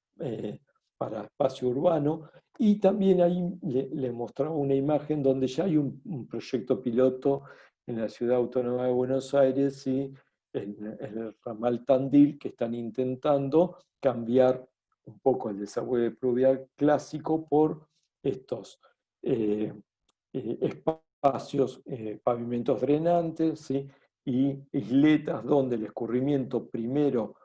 espacio urbano. Y también ahí le mostraba una imagen donde ya hay un proyecto piloto en la Ciudad Autónoma de Buenos Aires, ¿sí?, en el ramal Tandil, que están intentando cambiar un poco el desagüe pluvial clásico por estos espacios, pavimentos drenantes, ¿sí? Y isletas donde el escurrimiento primero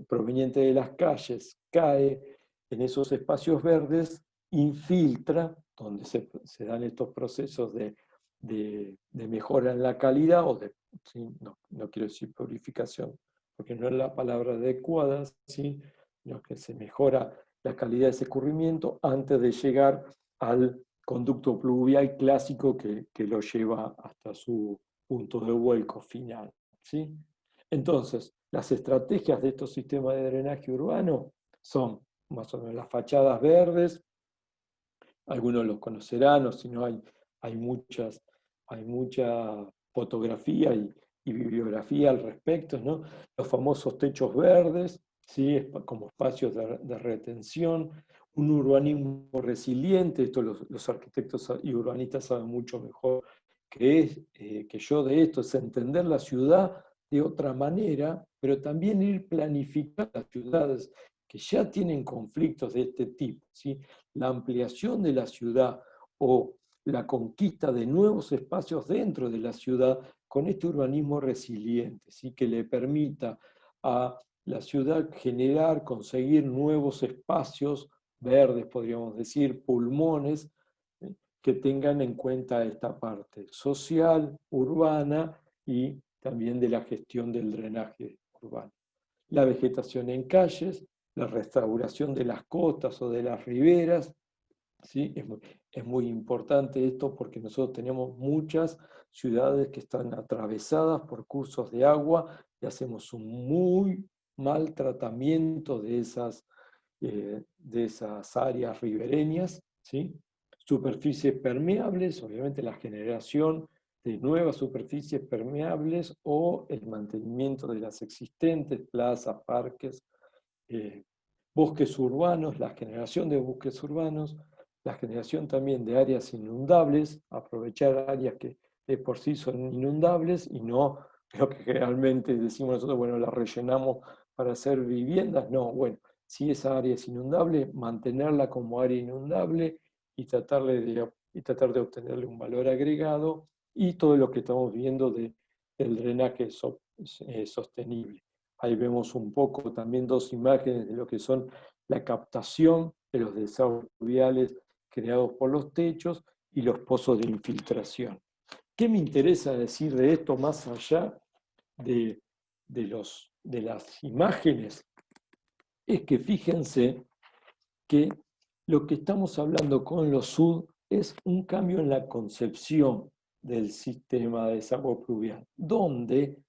proveniente de las calles cae en esos espacios verdes, infiltra, donde se dan estos procesos de mejora en la calidad, o de, ¿sí? No quiero decir purificación, porque no es la palabra adecuada, ¿sí? Sino que se mejora la calidad de ese escurrimiento antes de llegar al conducto pluvial clásico que lo lleva hasta su punto de vuelco final, ¿sí? Entonces, las estrategias de estos sistemas de drenaje urbano son más o menos las fachadas verdes, algunos los conocerán, o si no hay mucha fotografía y bibliografía al respecto, ¿no? Los famosos techos verdes, ¿sí? Como espacios de retención, un urbanismo resiliente, esto los arquitectos y urbanistas saben mucho mejor que yo de esto, es entender la ciudad de otra manera, pero también ir planificando las ciudades que ya tienen conflictos de este tipo, ¿sí? La ampliación de la ciudad o la conquista de nuevos espacios dentro de la ciudad con este urbanismo resiliente, ¿sí? Que le permita a la ciudad generar, conseguir nuevos espacios verdes, podríamos decir, pulmones, que tengan en cuenta esta parte social, urbana y también de la gestión del drenaje urbano. La vegetación en calles, la restauración de las costas o de las riberas, ¿sí? Es muy importante esto porque nosotros tenemos muchas ciudades que están atravesadas por cursos de agua y hacemos un muy mal tratamiento de esas áreas ribereñas, ¿sí? Superficies permeables, obviamente la generación de nuevas superficies permeables o el mantenimiento de las existentes, plazas, parques, bosques urbanos, la generación de bosques urbanos, la generación también de áreas inundables, aprovechar áreas que de por sí son inundables y no lo que generalmente decimos nosotros, bueno, las rellenamos para hacer viviendas. No, bueno, si esa área es inundable, mantenerla como área inundable y tratar de obtenerle un valor agregado y todo lo que estamos viendo del drenaje sostenible. Ahí vemos un poco también dos imágenes de lo que son la captación de los desagües pluviales creados por los techos y los pozos de infiltración. ¿Qué me interesa decir de esto más allá de las imágenes? Es que fíjense que lo que estamos hablando con los SUD es un cambio en la concepción del sistema de desagüe pluvial, donde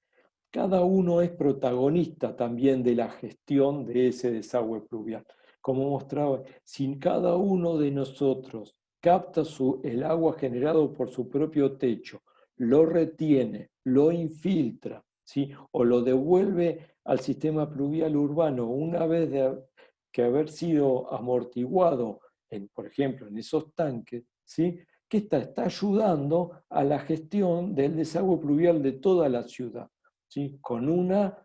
cada uno es protagonista también de la gestión de ese desagüe pluvial. Como mostraba, si cada uno de nosotros capta el agua generado por su propio techo, lo retiene, lo infiltra, ¿sí? O lo devuelve al sistema pluvial urbano una vez que haber sido amortiguado, por ejemplo, en esos tanques, ¿sí? Que está ayudando a la gestión del desagüe pluvial de toda la ciudad, ¿sí? Con una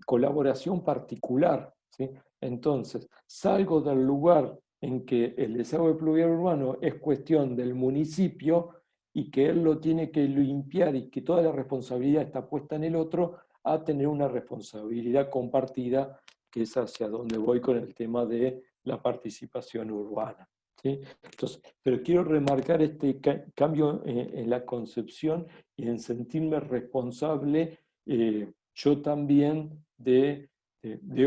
colaboración particular, ¿sí? Entonces, salgo del lugar en que el desagüe pluvial urbano es cuestión del municipio y que él lo tiene que limpiar y que toda la responsabilidad está puesta en el otro, a tener una responsabilidad compartida, que es hacia donde voy con el tema de la participación urbana, ¿sí? Entonces, pero quiero remarcar este cambio en la concepción y en sentirme responsable yo también de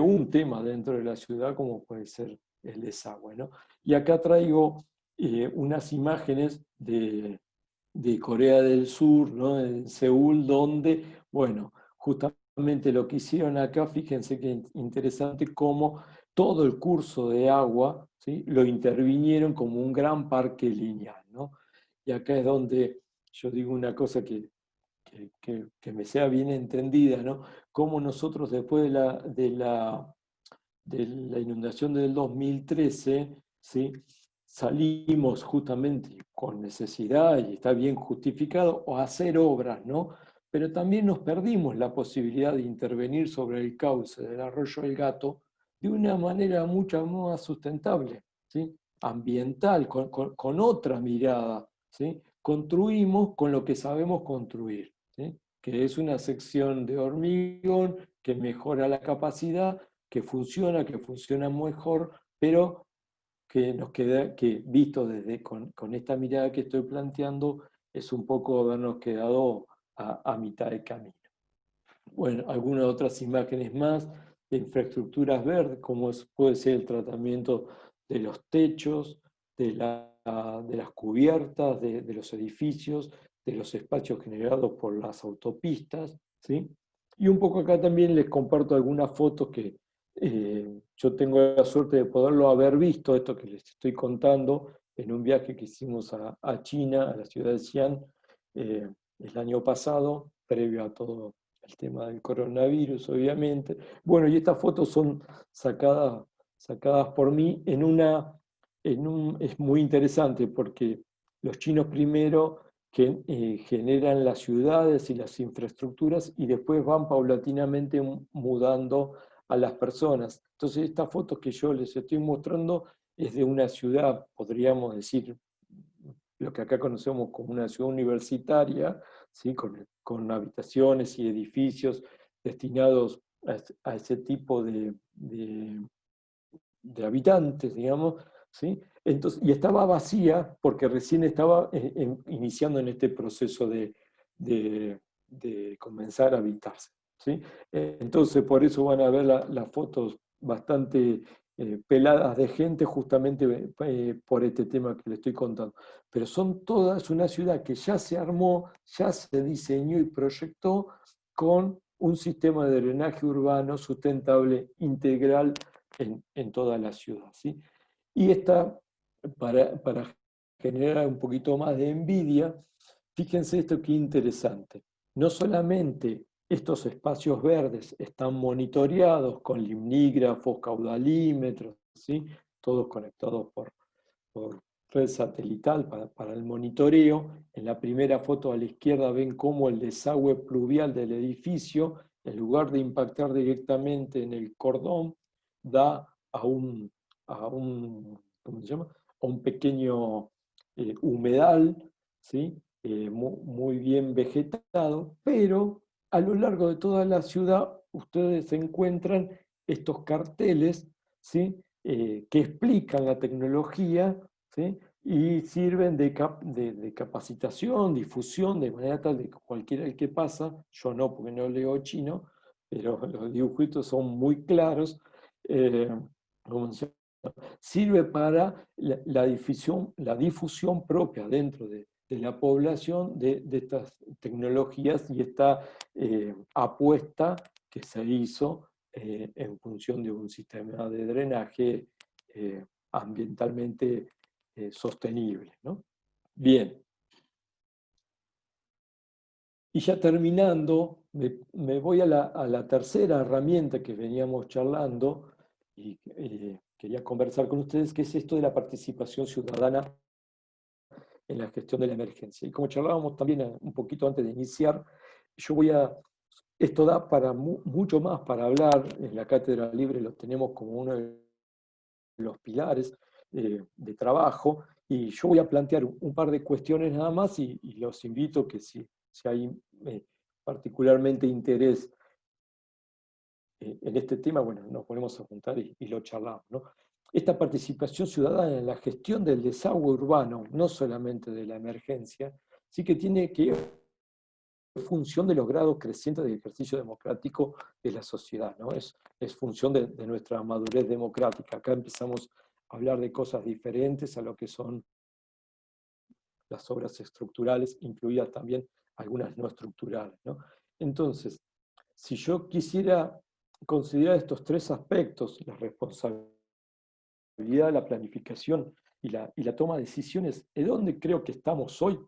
un tema dentro de la ciudad como puede ser el desagüe, ¿no? Y acá traigo unas imágenes de Corea del Sur, ¿no? En Seúl, donde, bueno, justamente lo que hicieron acá, fíjense qué interesante cómo todo el curso de agua, ¿sí? Lo intervinieron como un gran parque lineal, ¿no? Y acá es donde yo digo una cosa que me sea bien entendida, ¿no? Cómo nosotros después de la inundación del 2013, ¿sí? Salimos justamente con necesidad, y está bien justificado, a hacer obras, ¿no? Pero también nos perdimos la posibilidad de intervenir sobre el cauce del arroyo El Gato de una manera mucho más sustentable, ¿sí? Ambiental, con otra mirada, ¿sí? Construimos con lo que sabemos construir, ¿sí? Que es una sección de hormigón que mejora la capacidad, que funciona mejor, pero que nos queda, que visto con esta mirada que estoy planteando, es un poco habernos quedado a mitad de camino. Bueno, algunas otras imágenes más de infraestructuras verdes, como puede ser el tratamiento de los techos, de las cubiertas, de los edificios, de los espacios generados por las autopistas, ¿sí? Y un poco acá también les comparto algunas fotos que yo tengo la suerte de poderlo haber visto, esto que les estoy contando, en un viaje que hicimos a China, a la ciudad de Xi'an, el año pasado, previo a todo el tema del coronavirus, obviamente. Bueno, y estas fotos son sacadas por mí es muy interesante porque los chinos primero generan las ciudades y las infraestructuras y después van paulatinamente mudando a las personas. Entonces, estas fotos que yo les estoy mostrando es de una ciudad, podríamos decir, lo que acá conocemos como una ciudad universitaria, ¿sí? con habitaciones y edificios destinados a ese tipo de habitantes, digamos, ¿sí? Entonces, y estaba vacía porque recién estaba iniciando en este proceso de comenzar a habitarse, ¿sí? Entonces, por eso van a ver las fotos bastante peladas de gente justamente por este tema que les estoy contando. Pero son todas una ciudad que ya se armó, ya se diseñó y proyectó con un sistema de drenaje urbano sustentable, integral, en toda la ciudad, ¿sí? Y esta, para generar un poquito más de envidia, fíjense esto qué interesante. No solamente estos espacios verdes están monitoreados con limnígrafos, caudalímetros, ¿sí? Todos conectados por red satelital para el monitoreo. En la primera foto a la izquierda ven cómo el desagüe pluvial del edificio, en lugar de impactar directamente en el cordón, da ¿cómo se llama? A un pequeño humedal, ¿sí? Muy bien vegetado, pero a lo largo de toda la ciudad ustedes encuentran estos carteles, ¿sí? Que explican la tecnología, ¿sí? Y sirven de capacitación, difusión, de manera tal de que cualquiera el que pasa, yo no porque no leo chino, pero los dibujitos son muy claros, ¿cómo se llama? Sirve para la difusión propia dentro de la población de estas tecnologías y esta apuesta que se hizo en función de un sistema de drenaje ambientalmente sostenible, ¿no? Bien. Y ya terminando, me voy a la tercera herramienta que veníamos charlando y quería conversar con ustedes, que es esto de la participación ciudadana en la gestión de la emergencia. Y como charlábamos también un poquito antes de iniciar, esto da para mucho más para hablar. En la Cátedra Libre lo tenemos como uno de los pilares de trabajo, y yo voy a plantear un par de cuestiones nada más y los invito que si hay particularmente interés en este tema, bueno, nos ponemos a juntar y lo charlamos, ¿no? Esta participación ciudadana en la gestión del desagüe urbano, no solamente de la emergencia, sí que tiene que función de los grados crecientes de ejercicio democrático de la sociedad, ¿no? Es función de nuestra madurez democrática. Acá empezamos a hablar de cosas diferentes a lo que son las obras estructurales, incluidas también algunas no estructurales, ¿no? Entonces, si yo quisiera considerar estos tres aspectos, la responsabilidad, la planificación y la toma de decisiones, ¿de dónde creo que estamos hoy?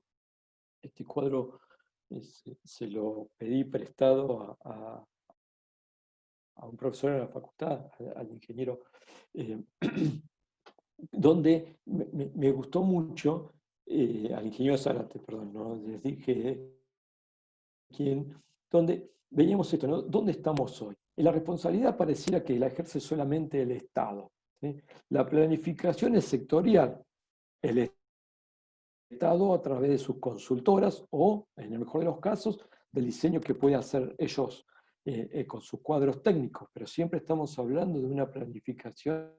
Este cuadro se lo pedí prestado a un profesor en la facultad, al ingeniero, donde me gustó mucho, al ingeniero Zárate, perdón, no les dije quién, donde veíamos esto, ¿no? ¿Dónde estamos hoy? y la responsabilidad pareciera que la ejerce solamente el Estado, ¿sí? La planificación es sectorial. El Estado a través de sus consultoras o, en el mejor de los casos, del diseño que puede hacer ellos con sus cuadros técnicos, pero siempre estamos hablando de una planificación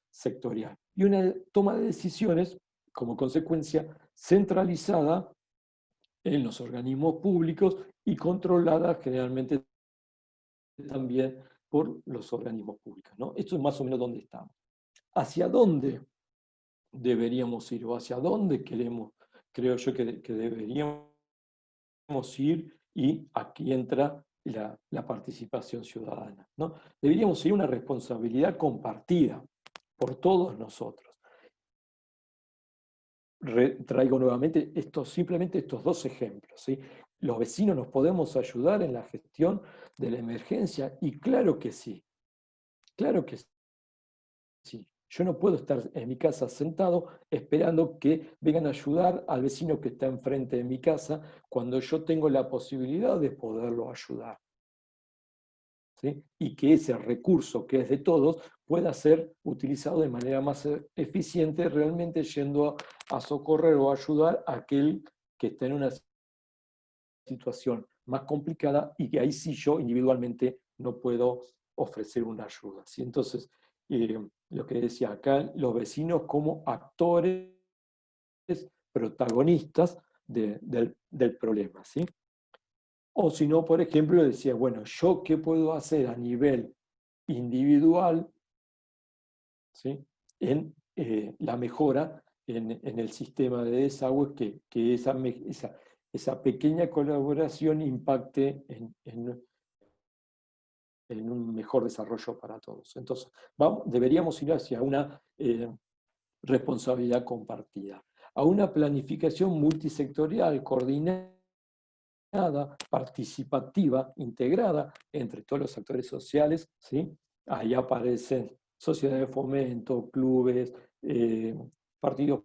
sectorial y una toma de decisiones, como consecuencia, centralizada en los organismos públicos y controlada generalmente también por los organismos públicos, ¿no? Esto es más o menos donde estamos. ¿Hacia dónde deberíamos ir o hacia dónde creo yo que deberíamos ir? Y aquí entra la participación ciudadana, ¿no? Deberíamos ir a una responsabilidad compartida por todos nosotros. Traigo nuevamente simplemente estos dos ejemplos, ¿sí? Los vecinos nos podemos ayudar en la gestión de la emergencia y claro que sí, claro que sí. Yo no puedo estar en mi casa sentado esperando que vengan a ayudar al vecino que está enfrente de mi casa cuando yo tengo la posibilidad de poderlo ayudar, ¿sí? Y que ese recurso que es de todos pueda ser utilizado de manera más eficiente, realmente yendo a socorrer o ayudar a aquel que está en una situación más complicada y que ahí sí yo individualmente no puedo ofrecer una ayuda, ¿sí? Entonces, lo que decía acá, los vecinos como actores protagonistas del problema, ¿sí? O si no, por ejemplo, decía, bueno, ¿yo qué puedo hacer a nivel individual, ¿sí? En la mejora en el sistema de desagües, que esa pequeña colaboración impacte en un mejor desarrollo para todos? Entonces, deberíamos ir hacia una responsabilidad compartida, a una planificación multisectorial, coordinada, participativa, integrada entre todos los actores sociales, ¿sí? Ahí aparecen sociedades de fomento, clubes, partidos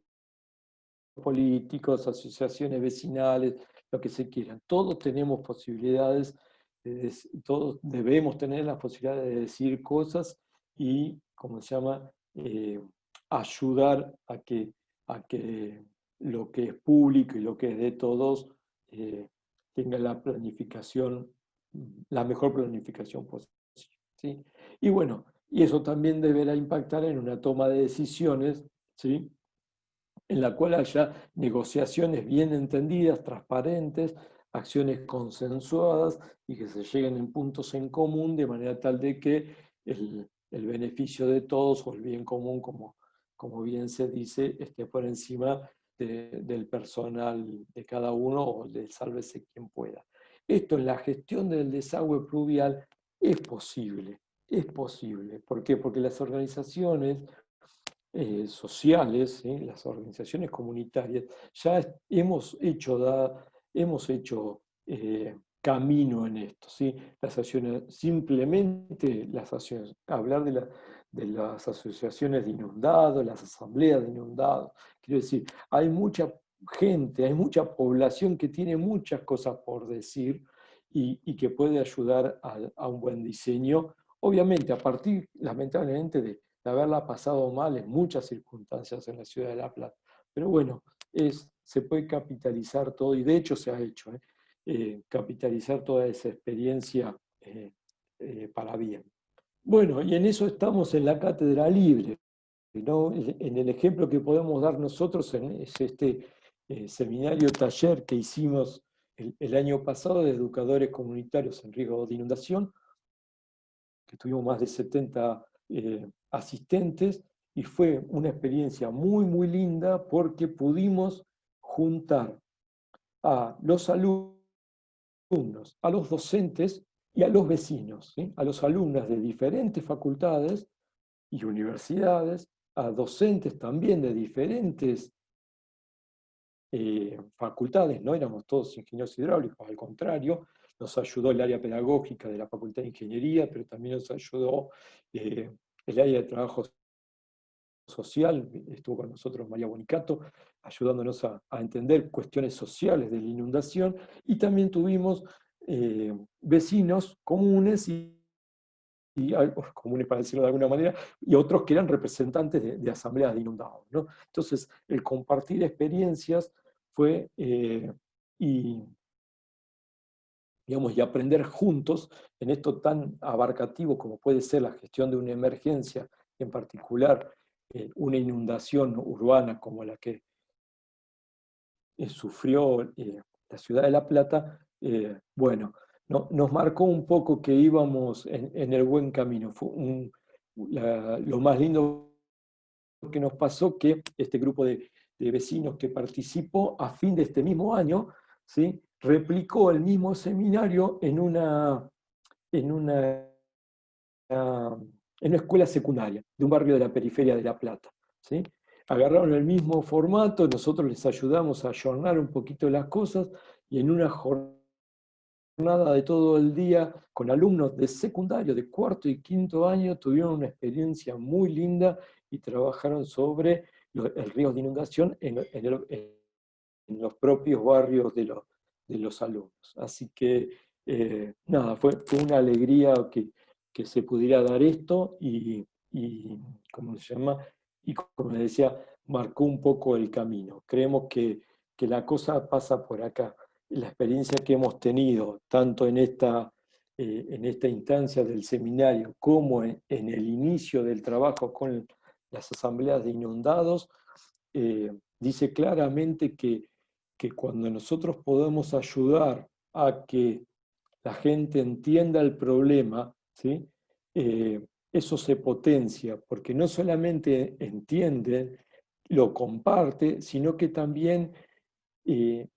políticos, asociaciones vecinales, lo que se quieran. Todos tenemos posibilidades, todos debemos tener las posibilidades de decir cosas y, como se llama, ayudar a que lo que es público y lo que es de todos eh, tenga la planificación, la mejor planificación posible, ¿sí? Y bueno, y eso también deberá impactar en una toma de decisiones, ¿sí? En la cual haya negociaciones bien entendidas, transparentes, acciones consensuadas y que se lleguen en puntos en común de manera tal de que el beneficio de todos o el bien común, como bien se dice, esté por encima del personal de cada uno o del sálvese quien pueda. Esto en la gestión del desagüe pluvial es posible, es posible. ¿Por qué? Porque las organizaciones sociales, ¿sí? Las organizaciones comunitarias, ya hemos hecho camino en esto, ¿sí? Las acciones, simplemente las acciones, hablar de las asociaciones de inundados, las asambleas de inundados, quiero decir, hay mucha gente, hay mucha población que tiene muchas cosas por decir y que puede ayudar a un buen diseño, obviamente a partir, lamentablemente, de haberla pasado mal en muchas circunstancias en la ciudad de La Plata. Pero bueno, se puede capitalizar todo, y de hecho se ha hecho, capitalizar toda esa experiencia para bien. Bueno, y en eso estamos en la cátedra libre, ¿no? En el ejemplo que podemos dar nosotros es este seminario taller que hicimos el año pasado de educadores comunitarios en riesgo de inundación, que tuvimos más de 70 asistentes, y fue una experiencia muy, muy linda porque pudimos juntar a los alumnos, a los docentes y a los vecinos, ¿sí? A los alumnos de diferentes facultades y universidades, a docentes también de diferentes facultades, no éramos todos ingenieros hidráulicos, al contrario, nos ayudó el área pedagógica de la Facultad de Ingeniería, pero también nos ayudó el área de trabajo social, estuvo con nosotros María Bonicato, ayudándonos a entender cuestiones sociales de la inundación, y también tuvimos vecinos comunes y comunes para decirlo de alguna manera, y otros que eran representantes de asambleas de inundados, ¿no? Entonces, el compartir experiencias fue, y, digamos, y aprender juntos en esto tan abarcativo como puede ser la gestión de una emergencia, en particular una inundación urbana como la que sufrió la ciudad de La Plata, bueno, nos marcó un poco que íbamos en el buen camino. Fue lo más lindo que nos pasó que este grupo de vecinos que participó a fin de este mismo año, ¿sí?, replicó el mismo seminario en una, en una escuela secundaria de un barrio de la periferia de La Plata, ¿sí? Agarraron el mismo formato, nosotros les ayudamos a ayornar un poquito las cosas y en una jornada de todo el día con alumnos de secundario, de cuarto y quinto año, tuvieron una experiencia muy linda y trabajaron sobre el riesgo de inundación en los propios barrios de los alumnos. Así que, nada, fue una alegría que se pudiera dar esto y, ¿cómo se llama? Y como les decía, marcó un poco el camino. Creemos que la cosa pasa por acá. La experiencia que hemos tenido, tanto en esta instancia del seminario como en el inicio del trabajo con las asambleas de inundados, dice claramente que cuando nosotros podemos ayudar a que la gente entienda el problema, ¿sí?, eso se potencia, porque no solamente entiende, lo comparte, sino que también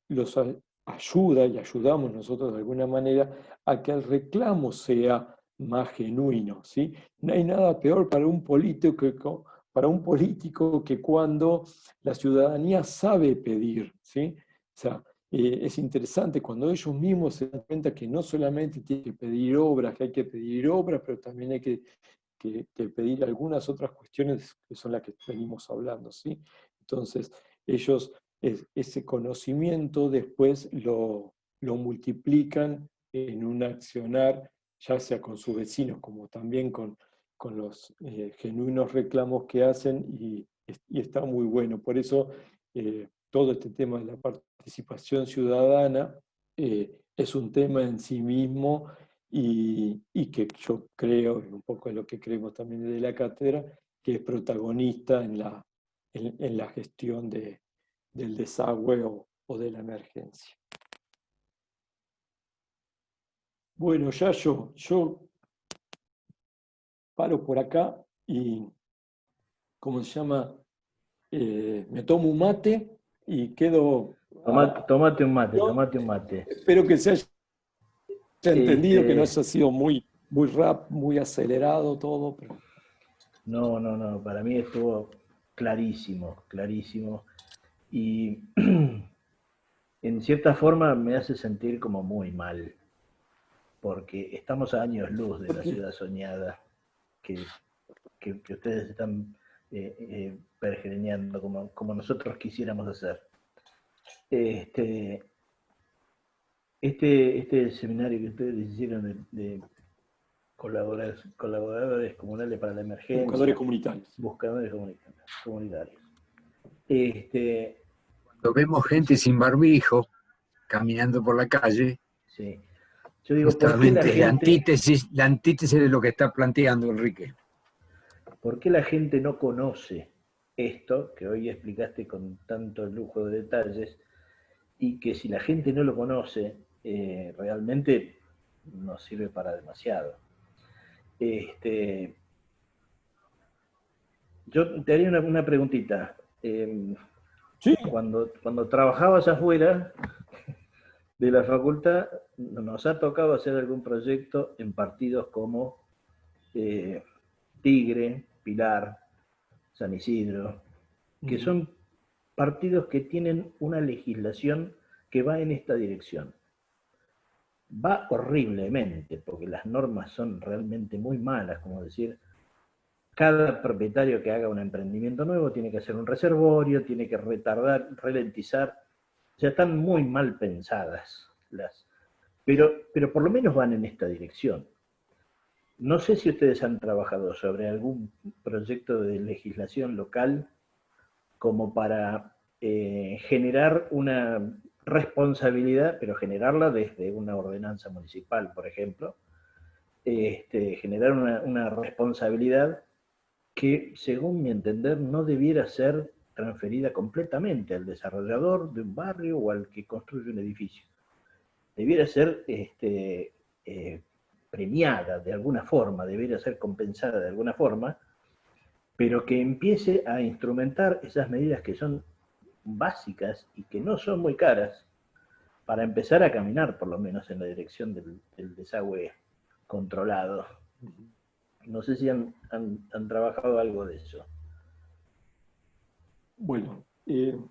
los ayuda y ayudamos nosotros de alguna manera a que el reclamo sea más genuino, ¿sí? No hay nada peor para un político que cuando la ciudadanía sabe pedir, ¿sí? O sea, es interesante cuando ellos mismos se dan cuenta que no solamente tienen que pedir obras, que hay que pedir obras, pero también hay que pedir algunas otras cuestiones que son las que venimos hablando, ¿sí? Entonces, ellos ese conocimiento después lo multiplican en un accionar, ya sea con sus vecinos, como también con los genuinos reclamos que hacen, y está muy bueno. Por eso, todo este tema de la participación ciudadana es un tema en sí mismo y que yo creo, y un poco es lo que creemos también de la cátedra, que es protagonista en la gestión del desagüe o de la emergencia. Bueno, ya yo paro por acá y, ¿cómo se llama? Me tomo un mate y quedo... Tomate un mate, tomate un mate. Espero que se haya entendido, que no Este, haya sido muy muy acelerado todo. Pero... no, para mí estuvo clarísimo, clarísimo. Y en cierta forma me hace sentir como muy mal, porque estamos a años luz de la ciudad soñada que ustedes están pergeñando como nosotros quisiéramos hacer. Este seminario que ustedes hicieron de colaboradores comunales para la Buscadores emergencia, comunitarios. buscadores comunitarios. Cuando vemos gente sin barbijo caminando por la calle, Sí. Yo digo, justamente la antítesis de lo que está planteando Enrique. ¿Por qué la gente no conoce esto que hoy explicaste con tanto lujo de detalles? Y que si la gente no lo conoce, realmente no sirve para demasiado. Yo te haría una preguntita. Sí. Cuando trabajabas afuera de la facultad, nos ha tocado hacer algún proyecto en partidos como Tigre, Pilar, San Isidro, que son partidos que tienen una legislación que va en esta dirección. Va horriblemente, porque las normas son realmente muy malas, como decir, cada propietario que haga un emprendimiento nuevo tiene que hacer un reservorio, tiene que retardar, ralentizar, o sea, están muy mal pensadas pero por lo menos van en esta dirección. No sé si ustedes han trabajado sobre algún proyecto de legislación local como para generar una responsabilidad, pero generarla desde una ordenanza municipal, por ejemplo, generar una responsabilidad que, según mi entender, no debiera ser transferida completamente al desarrollador de un barrio o al que construye un edificio. Debiera ser premiada de alguna forma, debiera ser compensada de alguna forma, pero que empiece a instrumentar esas medidas que son básicas y que no son muy caras para empezar a caminar por lo menos en la dirección del desagüe controlado. No sé si han trabajado algo de eso. Bueno,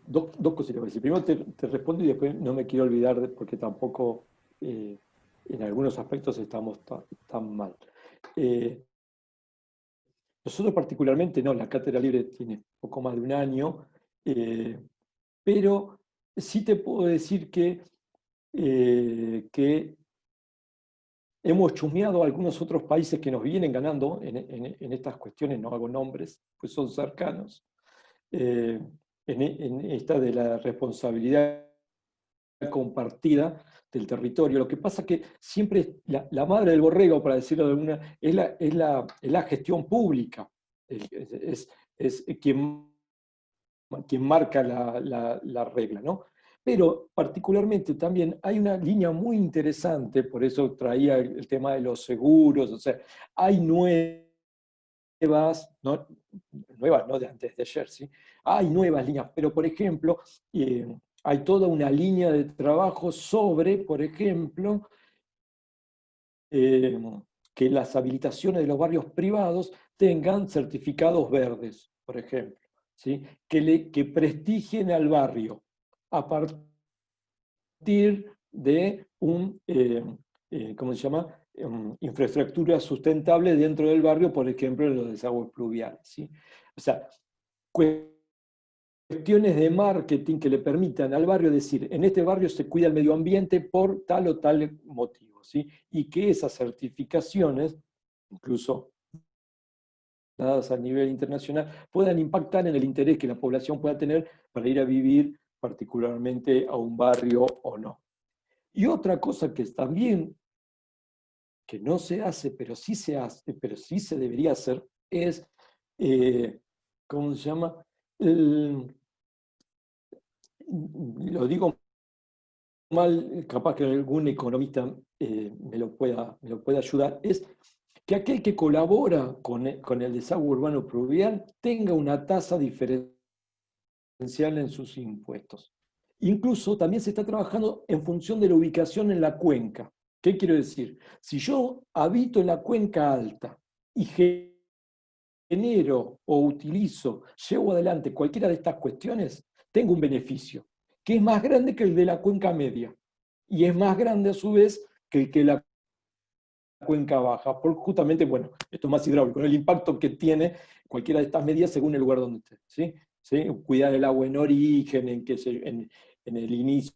dos cositas. Primero te respondo y después no me quiero olvidar porque tampoco en algunos aspectos estamos tan mal. Nosotros particularmente, no, la Cátedra Libre tiene poco más de un año, pero sí te puedo decir que hemos chusmeado a algunos otros países que nos vienen ganando en estas cuestiones, no hago nombres, pues son cercanos, en esta de la responsabilidad compartida del territorio. Lo que pasa es que siempre la madre del borrego, para decirlo de alguna, es la gestión pública, es quien marca la regla, ¿no? Pero particularmente también hay una línea muy interesante, por eso traía el tema de los seguros, o sea, hay nuevas, no de antes de ayer, ¿sí? Hay nuevas líneas, pero por ejemplo, hay toda una línea de trabajo sobre, por ejemplo, que las habilitaciones de los barrios privados tengan certificados verdes, por ejemplo, ¿sí? Que prestigien al barrio a partir de ¿cómo se llama? Infraestructura sustentable dentro del barrio, por ejemplo, los desagües pluviales, ¿sí? O sea, cuestiones de marketing que le permitan al barrio decir, en este barrio se cuida el medio ambiente por tal o tal motivo, ¿sí? Y que esas certificaciones, incluso dadas a nivel internacional, puedan impactar en el interés que la población pueda tener para ir a vivir particularmente a un barrio o no. Y otra cosa que es también, que no se hace, pero sí se hace, pero sí se debería hacer, es, ¿cómo se llama? Lo digo mal, capaz que algún economista me lo pueda ayudar, es que aquel que colabora con el desagüe urbano pluvial tenga una tasa diferencial en sus impuestos. Incluso también se está trabajando en función de la ubicación en la cuenca. ¿Qué quiero decir? Si yo habito en la cuenca alta y genero o utilizo, llevo adelante cualquiera de estas cuestiones, tengo un beneficio, que es más grande que el de la cuenca media. Y es más grande a su vez que el que la cuenca baja, porque justamente, bueno, esto es más hidráulico, ¿no? El impacto que tiene cualquiera de estas medidas según el lugar donde esté, ¿sí? ¿Sí? Cuidar el agua en origen, en el inicio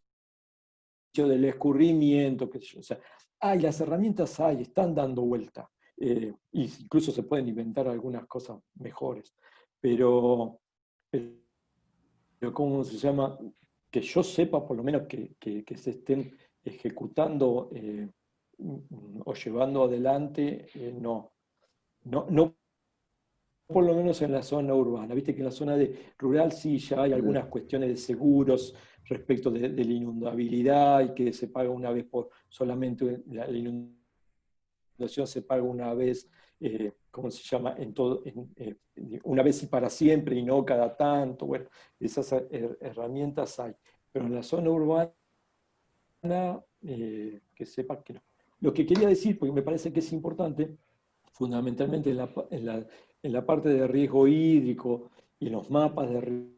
del escurrimiento, qué sé yo. O sea, las herramientas están dando vuelta. Incluso se pueden inventar algunas cosas mejores. Pero ¿cómo se llama? Que yo sepa, por lo menos, que se estén ejecutando o llevando adelante, no. No por lo menos en la zona urbana. Viste que en la zona rural sí ya hay algunas cuestiones de seguros respecto de la inundabilidad y que se paga una vez por solamente la inundación se paga una vez, ¿cómo se llama? Una vez y para siempre y no cada tanto. Bueno, esas herramientas hay. Pero en la zona urbana, que sepa que no. Lo que quería decir, porque me parece que es importante, fundamentalmente en la parte de riesgo hídrico y en los mapas de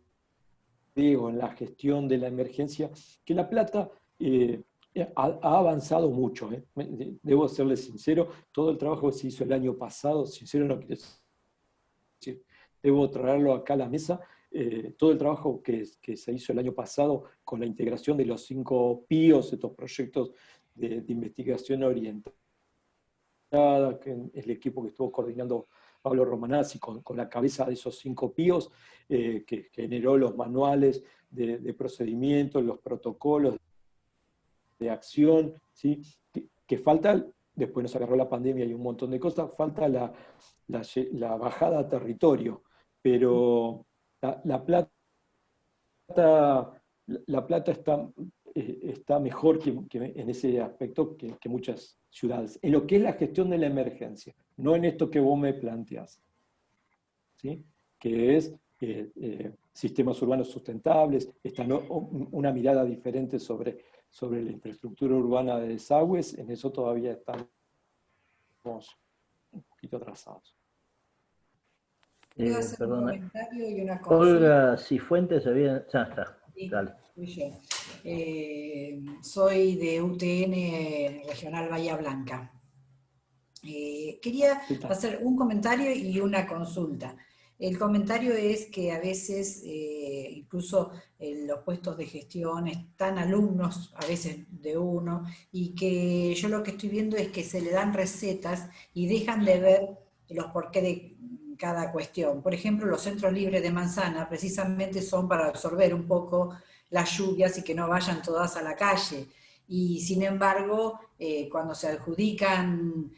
riesgo, en la gestión de la emergencia, que La Plata ha avanzado mucho. Debo serle sincero, todo el trabajo que se hizo el año pasado, sincero no quiero decir, debo traerlo acá a la mesa, todo el trabajo que se hizo el año pasado con la integración de los 5 PIOs, estos proyectos de investigación orientada, que el equipo que estuvo coordinando Pablo Romanazzi con la cabeza de esos 5 píos, que generó los manuales de procedimientos, los protocolos de acción, ¿sí? Que falta, después nos agarró la pandemia y un montón de cosas, falta la bajada a territorio, pero la Plata está mejor en ese aspecto que muchas ciudades, en lo que es la gestión de la emergencia, no en esto que vos me planteás, ¿sí? Que es sistemas urbanos sustentables, una mirada diferente sobre la infraestructura urbana de desagües. En eso todavía estamos un poquito atrasados. Quiero hacer un Perdona. comentario y una consulta. Olga Cifuentes había... Ya está. Sí, Dale. soy yo. Soy de UTN Regional Bahía Blanca. Quería hacer un comentario y una consulta. El comentario es que a veces, incluso en los puestos de gestión, están alumnos, a veces de uno, y que yo lo que estoy viendo es que se le dan recetas y dejan de ver los porqué de cada cuestión. Por ejemplo, los centros libres de manzana precisamente son para absorber un poco las lluvias y que no vayan todas a la calle. Y sin embargo, cuando se adjudican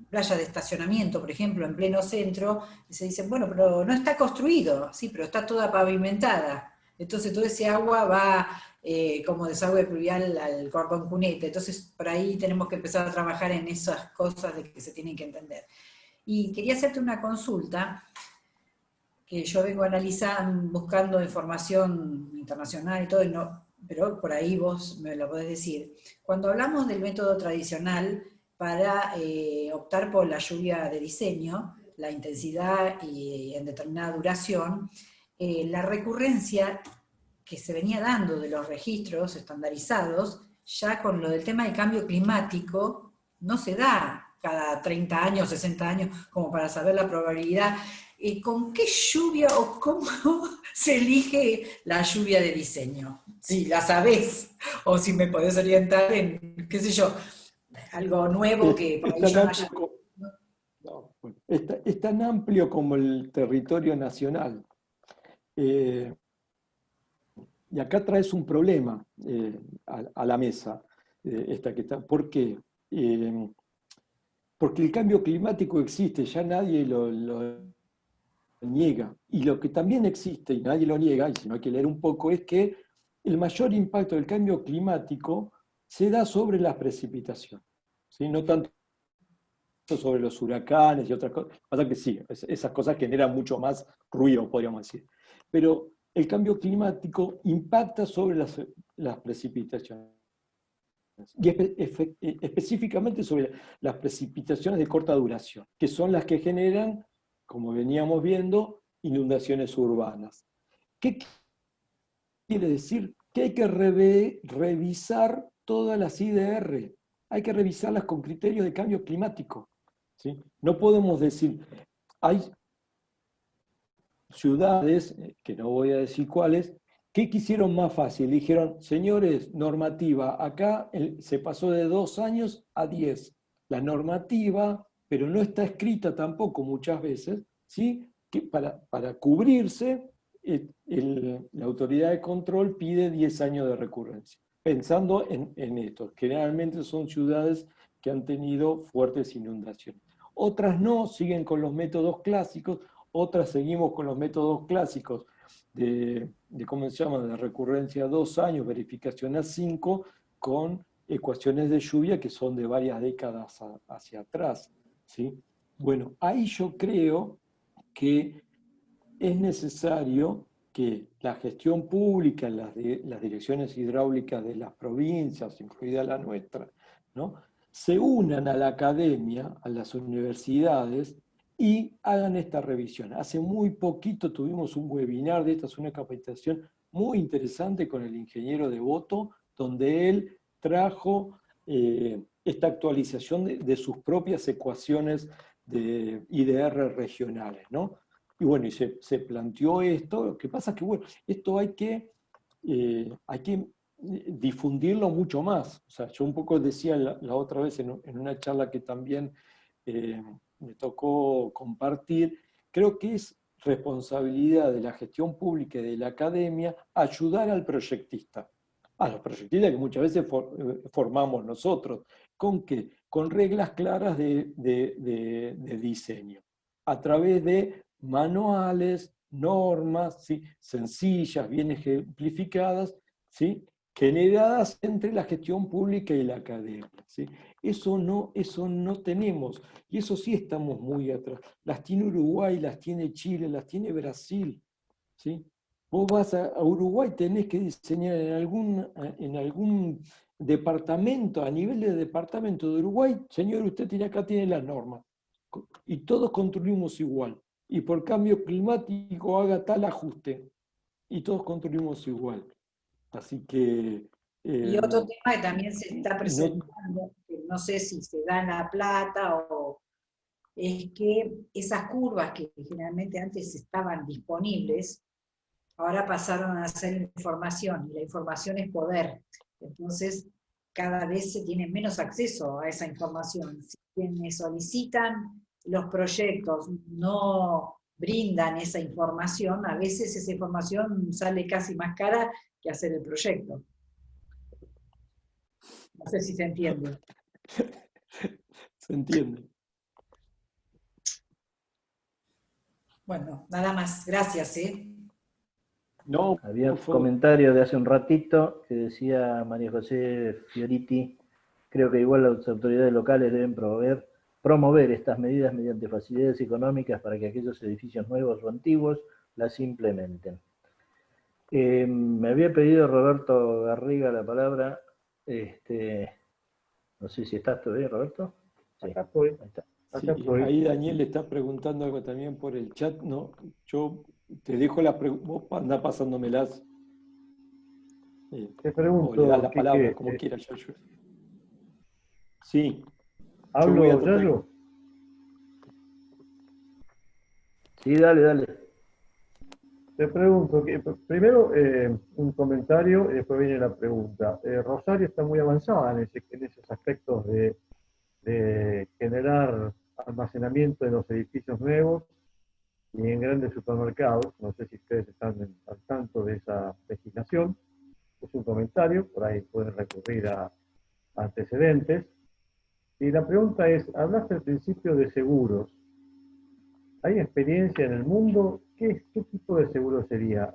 playas de estacionamiento, por ejemplo, en pleno centro, se dicen, bueno, pero no está construido, sí, pero está toda pavimentada. Entonces todo ese agua va como desagüe pluvial al cordón cuneta. Entonces por ahí tenemos que empezar a trabajar en esas cosas de que se tienen que entender. Y quería hacerte una consulta, que yo vengo analizando, buscando información internacional y todo, y no, pero por ahí vos me lo podés decir. Cuando hablamos del método tradicional para optar por la lluvia de diseño, la intensidad y en determinada duración, la recurrencia que se venía dando de los registros estandarizados, ya con lo del tema del cambio climático, no se da cada 30 años, 60 años, como para saber la probabilidad. ¿Con qué lluvia o cómo se elige la lluvia de diseño? Si la sabés, o si me podés orientar en, qué sé yo, algo nuevo que por ahí yo no haya... Es tan amplio como el territorio nacional. Y acá traes un problema a la mesa. ¿Por qué? Porque el cambio climático existe, ya nadie lo niega. Y lo que también existe, y nadie lo niega, y si no hay que leer un poco, es que el mayor impacto del cambio climático se da sobre las precipitaciones, ¿sí? No tanto sobre los huracanes y otras cosas. Pasa que sí, esas cosas generan mucho más ruido, podríamos decir. Pero el cambio climático impacta sobre las precipitaciones. Y específicamente sobre las precipitaciones de corta duración, que son las que generan, como veníamos viendo, inundaciones urbanas. ¿Qué quiere decir? Que hay que revisar todas las IDR, hay que revisarlas con criterios de cambio climático, ¿sí? No podemos decir, hay ciudades, que no voy a decir cuáles, ¿qué quisieron más fácil? Dijeron, señores, normativa, acá se pasó de 2 años a 10. La normativa, pero no está escrita tampoco muchas veces, ¿sí? Que para cubrirse, la autoridad de control pide 10 años de recurrencia. Pensando en esto, generalmente son ciudades que han tenido fuertes inundaciones. Otras no, siguen con los métodos clásicos, otras seguimos con los métodos clásicos de ¿cómo se llama?, de recurrencia 2 años, verificación a 5, con ecuaciones de lluvia que son de varias décadas hacia atrás, ¿sí? Bueno, ahí yo creo que es necesario que la gestión pública, las direcciones hidráulicas de las provincias, incluida la nuestra, ¿no?, se unan a la academia, a las universidades, y hagan esta revisión. Hace muy poquito tuvimos un webinar de esta, una capacitación muy interesante con el ingeniero Devoto, donde él trajo esta actualización de sus propias ecuaciones de IDR regionales, ¿no? Y bueno, y se planteó esto. Lo que pasa es que, bueno, esto hay que difundirlo mucho más. O sea, yo un poco decía la otra vez en una charla que también me tocó compartir, creo que es responsabilidad de la gestión pública y de la academia ayudar al proyectista. A los proyectistas que muchas veces formamos nosotros. ¿Con qué? Con reglas claras de diseño. A través de manuales, normas, ¿sí? Sencillas, bien ejemplificadas, ¿sí? Generadas entre la gestión pública y la academia, ¿sí? Eso no tenemos, y eso sí estamos muy atrás. Las tiene Uruguay, las tiene Chile, las tiene Brasil, ¿sí? Vos vas a Uruguay, tenés que diseñar en algún departamento, a nivel de departamento de Uruguay, señor, usted acá tiene las normas, y todos construimos igual, y por cambio climático haga tal ajuste, y todos construimos igual. Así que... Y otro tema que también se está presentando, no, que no sé si se da en La Plata, es que esas curvas que generalmente antes estaban disponibles, ahora pasaron a ser información, y la información es poder. Entonces, cada vez se tiene menos acceso a esa información. Si quienes solicitan los proyectos no brindan esa información, a veces esa información sale casi más cara que hacer el proyecto. No sé si se entiende. Se entiende. Bueno, nada más. Gracias, No, había un comentario de hace un ratito que decía María José Fioriti, creo que igual las autoridades locales deben promover estas medidas mediante facilidades económicas para que aquellos edificios nuevos o antiguos las implementen. Me había pedido Roberto Garriga la palabra, no sé si estás todavía, Roberto. Sí, acá estoy. Ahí está. Sí, ahí Daniel está preguntando algo también por el chat. No, yo te dejo la pregunta, vos andá pasándomelas. Te pregunto, o le das la Quique, palabra, como quieras, Yayo. Sí. ¿Hablo, Yayo? Sí, dale. Te pregunto, primero un comentario y después viene la pregunta. Rosario está muy avanzada en esos aspectos de generar almacenamiento en los edificios nuevos y en grandes supermercados. No sé si ustedes están al tanto de esa legislación. Es un comentario, por ahí pueden recurrir a antecedentes. Y la pregunta es, hablaste al principio de seguros. ¿Hay experiencia en el mundo? ¿Qué tipo de seguro sería?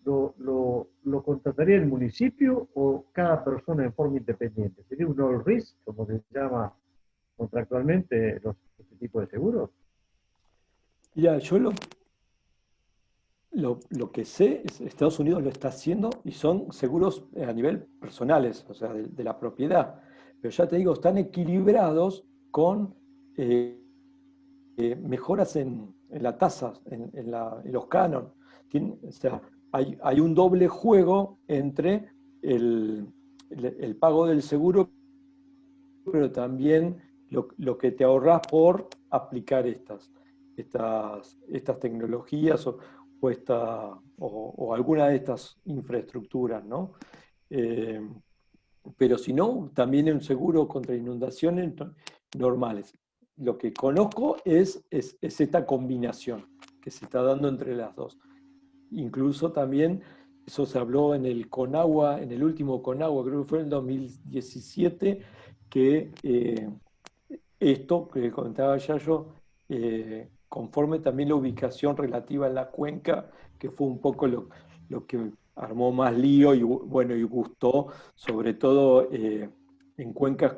¿Lo contrataría el municipio o cada persona en forma independiente? ¿Sería un all risk, como se llama contractualmente este tipo de seguros? Ya, yo lo que sé es que Estados Unidos lo está haciendo y son seguros a nivel personales, o sea, de la propiedad. Pero ya te digo, están equilibrados con mejoras en la tasa, en los cánones. O sea, hay un doble juego entre el pago del seguro, pero también lo que te ahorras por aplicar estas tecnologías o alguna de estas infraestructuras, ¿no? Pero si no, también un seguro contra inundaciones normales. Lo que conozco es esta combinación que se está dando entre las dos. Incluso también, eso se habló en el Conagua, en el último Conagua, creo que fue en el 2017, que esto que comentaba Yayo, conforme también la ubicación relativa en la cuenca, que fue un poco lo que armó más lío y gustó, sobre todo en cuencas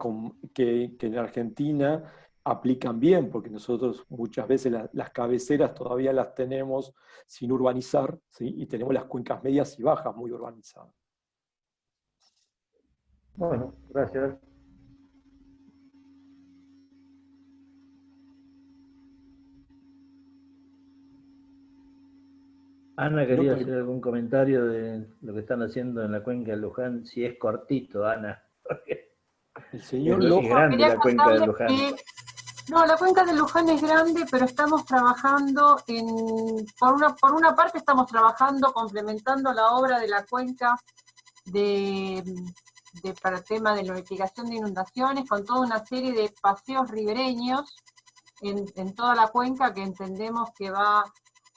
que en Argentina aplican bien, porque nosotros muchas veces las cabeceras todavía las tenemos sin urbanizar, ¿sí? Y tenemos las cuencas medias y bajas muy urbanizadas. Bueno, gracias. Ana quería hacer algún comentario de lo que están haciendo en la cuenca de Luján, si es cortito, Ana. El señor es grande la cuenca de Luján. No, la cuenca de Luján es grande, pero estamos trabajando por una parte estamos trabajando complementando la obra de la cuenca para el tema de la mitigación de inundaciones, con toda una serie de paseos ribereños en toda la cuenca que entendemos que va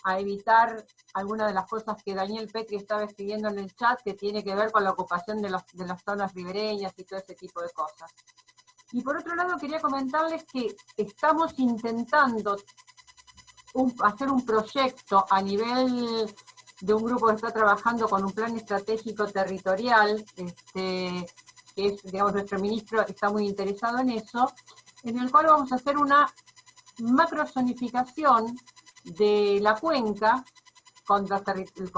a evitar algunas de las cosas que Daniel Petri estaba escribiendo en el chat, que tiene que ver con la ocupación de las zonas ribereñas y todo ese tipo de cosas. Y por otro lado quería comentarles que estamos intentando hacer un proyecto a nivel de un grupo que está trabajando con un plan estratégico territorial, que es, digamos, nuestro ministro está muy interesado en eso, en el cual vamos a hacer una macrozonificación de la cuenca con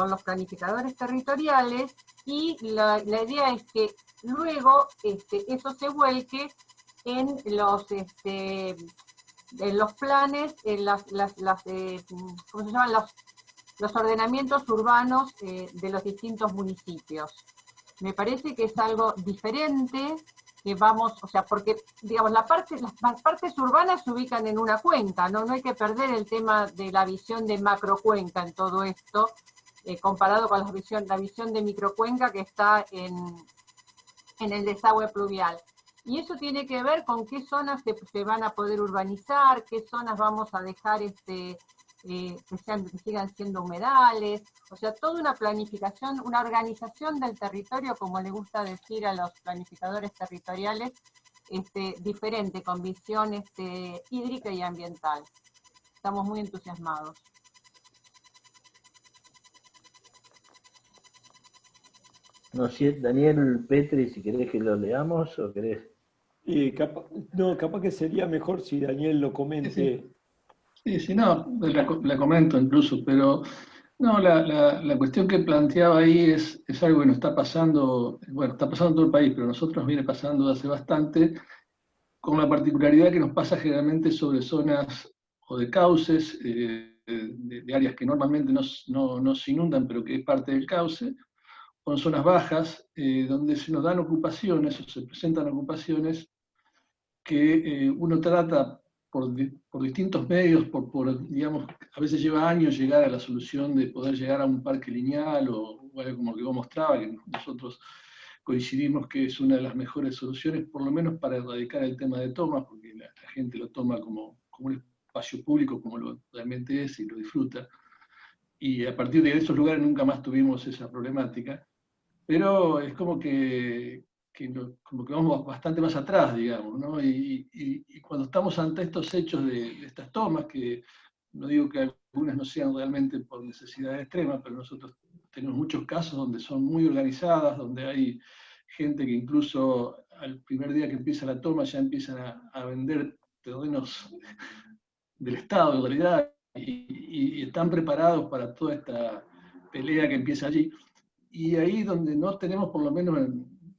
los planificadores territoriales, y la idea es que luego eso se vuelque en los planes, en ¿cómo se llaman? Los ordenamientos urbanos de los distintos municipios. Me parece que es algo diferente, que vamos, o sea, porque, digamos, las partes urbanas se ubican en una cuenca, ¿no? No hay que perder el tema de la visión de macrocuenca en todo esto, comparado con la visión de microcuenca que está en el desagüe pluvial. Y eso tiene que ver con qué zonas se van a poder urbanizar, qué zonas vamos a dejar que sigan siendo humedales, o sea, toda una planificación, una organización del territorio, como le gusta decir a los planificadores territoriales, diferente, con visión hídrica y ambiental. Estamos muy entusiasmados. No sé, Daniel Petri, si querés que lo leamos o querés. Capaz que sería mejor si Daniel lo comente. Sí, no, la comento incluso, pero no, la cuestión que planteaba ahí es algo que nos está pasando, bueno, está pasando en todo el país, pero a nosotros nos viene pasando hace bastante, con la particularidad que nos pasa generalmente sobre zonas o de cauces, de áreas que normalmente no se inundan, pero que es parte del cauce, o en zonas bajas, donde se nos dan ocupaciones o se presentan ocupaciones que uno trata por distintos medios, digamos, a veces lleva años llegar a la solución de poder llegar a un parque lineal o algo como que vos mostraba, que nosotros coincidimos que es una de las mejores soluciones, por lo menos para erradicar el tema de tomas, porque la gente lo toma como un espacio público, como lo realmente es, y lo disfruta. Y a partir de esos lugares nunca más tuvimos esa problemática, pero es como que vamos bastante más atrás, digamos, ¿no? Y cuando estamos ante estos hechos de estas tomas, que no digo que algunas no sean realmente por necesidad extrema, pero nosotros tenemos muchos casos donde son muy organizadas, donde hay gente que incluso al primer día que empieza la toma ya empiezan a vender terrenos del Estado, en realidad, y están preparados para toda esta pelea que empieza allí. Y ahí donde no tenemos, por lo menos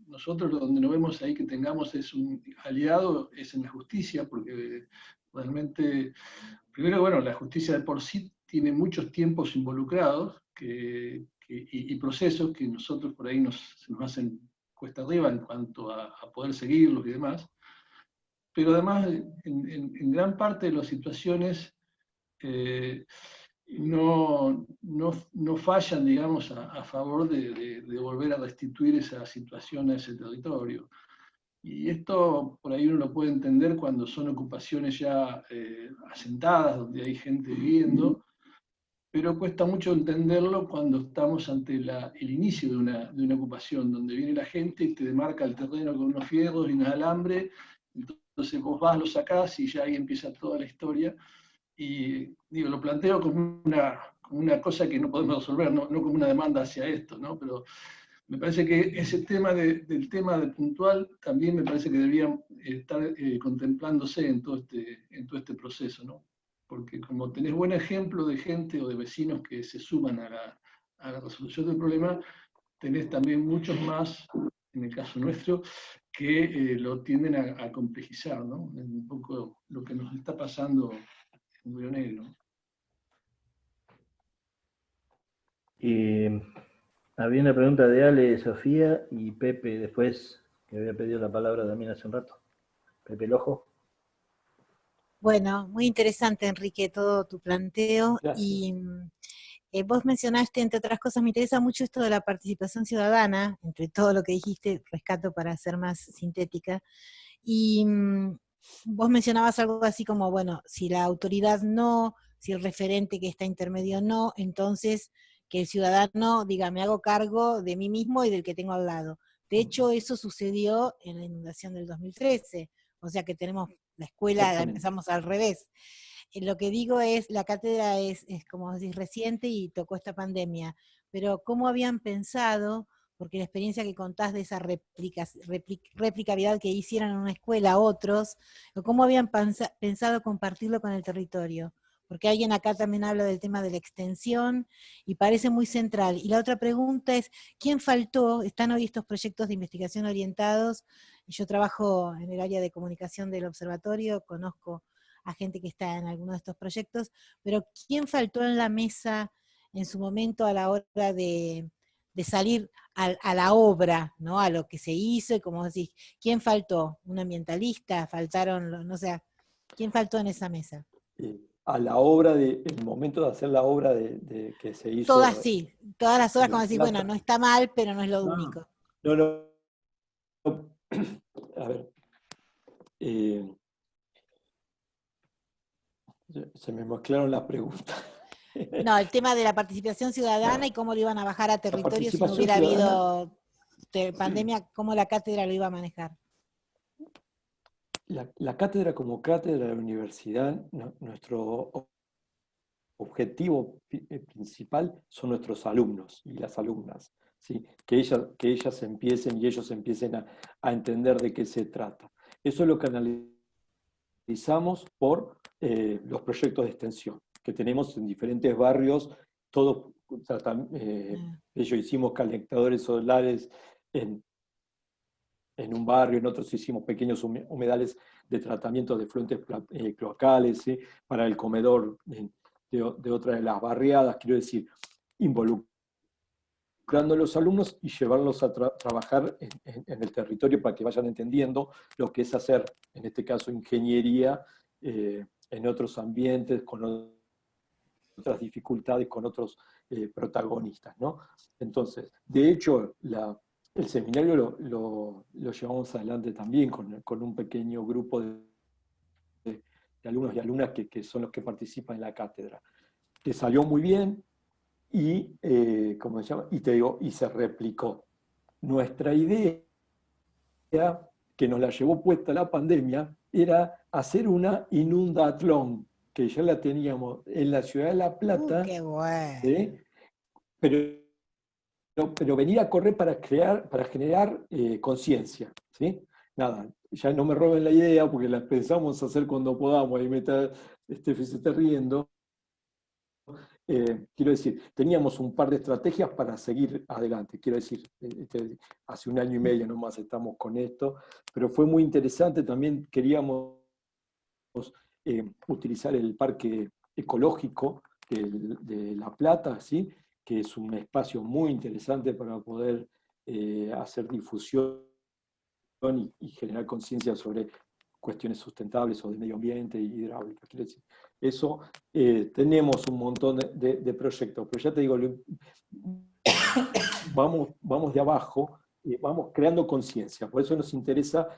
nosotros, donde no vemos ahí que tengamos es un aliado, es en la justicia, porque realmente, primero, bueno, la justicia de por sí tiene muchos tiempos involucrados y procesos que nosotros por ahí se nos hacen cuesta arriba en cuanto a poder seguirlos y demás. Pero además, en gran parte de las situaciones, no fallan, digamos, a favor de volver a restituir esa situación a ese territorio. Y esto por ahí uno lo puede entender cuando son ocupaciones ya asentadas, donde hay gente viviendo, pero cuesta mucho entenderlo cuando estamos ante el inicio de una ocupación, donde viene la gente y te demarca el terreno con unos fierros y un alambre, entonces vos vas, lo sacás y ya ahí empieza toda la historia. Y digo, lo planteo como una cosa que no podemos resolver, no como una demanda hacia esto, ¿no? Pero me parece que ese tema del tema de puntual también me parece que debería estar contemplándose en todo este proceso, ¿no? Porque como tenés buen ejemplo de gente o de vecinos que se suman a la resolución del problema, tenés también muchos más, en el caso nuestro, que lo tienden a complejizar, ¿no? Es un poco lo que nos está pasando en Río Negro. Había una pregunta de Ale, Sofía y Pepe después, que había pedido la palabra también hace un rato. Pepe Lojo. Bueno, muy interesante, Enrique, todo tu planteo. Gracias. Y Vos mencionaste, entre otras cosas, me interesa mucho esto de la participación ciudadana, entre todo lo que dijiste, rescato para ser más sintética, y vos mencionabas algo así como, bueno, si la autoridad no, si el referente que está intermedio no, entonces que el ciudadano diga, me hago cargo de mí mismo y del que tengo al lado. De hecho, eso sucedió en la inundación del 2013, o sea que tenemos la escuela, la empezamos al revés. Lo que digo es, la cátedra es como decís, reciente y tocó esta pandemia, pero ¿cómo habían pensado? Porque la experiencia que contás de esa replicabilidad que hicieron en una escuela otros, ¿cómo habían pensado compartirlo con el territorio? Porque alguien acá también habla del tema de la extensión y parece muy central. Y la otra pregunta es, ¿quién faltó? Están hoy estos proyectos de investigación orientados. Yo trabajo en el área de comunicación del observatorio, conozco a gente que está en alguno de estos proyectos, pero ¿quién faltó en la mesa en su momento a la hora de salir a la obra, ¿no? A lo que se hizo, y como decís, ¿quién faltó? ¿Un ambientalista? ¿Faltaron, no sé, quién faltó en esa mesa? A la obra, el momento de hacer la obra de que se hizo. Todas sí, todas las obras, como decís, bueno, no está mal, pero no es lo único. No. A ver. Se me mezclaron las preguntas. No, el tema de la participación ciudadana y cómo lo iban a bajar a territorio si no hubiera habido pandemia, cómo la cátedra lo iba a manejar. La cátedra como cátedra de la universidad, nuestro objetivo principal son nuestros alumnos y las alumnas, ¿sí? Que ellas empiecen y ellos empiecen a entender de qué se trata. Eso es lo que analizamos por los proyectos de extensión que tenemos en diferentes barrios. Todos ellos hicimos colectadores solares en un barrio, en otros hicimos pequeños humedales de tratamiento de fluentes cloacales, ¿sí? Para el comedor de otra de las barriadas, quiero decir, involucrando a los alumnos y llevarlos a trabajar en el territorio para que vayan entendiendo lo que es hacer, en este caso, ingeniería en otros ambientes, con otras dificultades, con otros protagonistas, ¿no? Entonces, de hecho, el seminario lo llevamos adelante también con un pequeño grupo de alumnos y alumnas que son los que participan en la cátedra. Que salió muy bien y, ¿cómo se llama? Y te digo, y se replicó. Nuestra idea, que nos la llevó puesta la pandemia, era hacer una inundatlón, que ya la teníamos en la ciudad de La Plata. ¡Qué bueno! ¿Sí? Pero venir a correr para generar conciencia, ¿sí? Nada, ya no me roben la idea porque la pensamos hacer cuando podamos, ahí se está riendo. Quiero decir, teníamos un par de estrategias para seguir adelante. Quiero decir, hace 1 año y medio nomás estamos con esto, pero fue muy interesante. También queríamos utilizar el parque ecológico de La Plata, ¿sí? Que es un espacio muy interesante para poder hacer difusión y generar conciencia sobre cuestiones sustentables o de medio ambiente y hidráulica. Quiero decir, eso tenemos un montón de proyectos, pero ya te digo, vamos de abajo, vamos creando conciencia. Por eso nos interesa,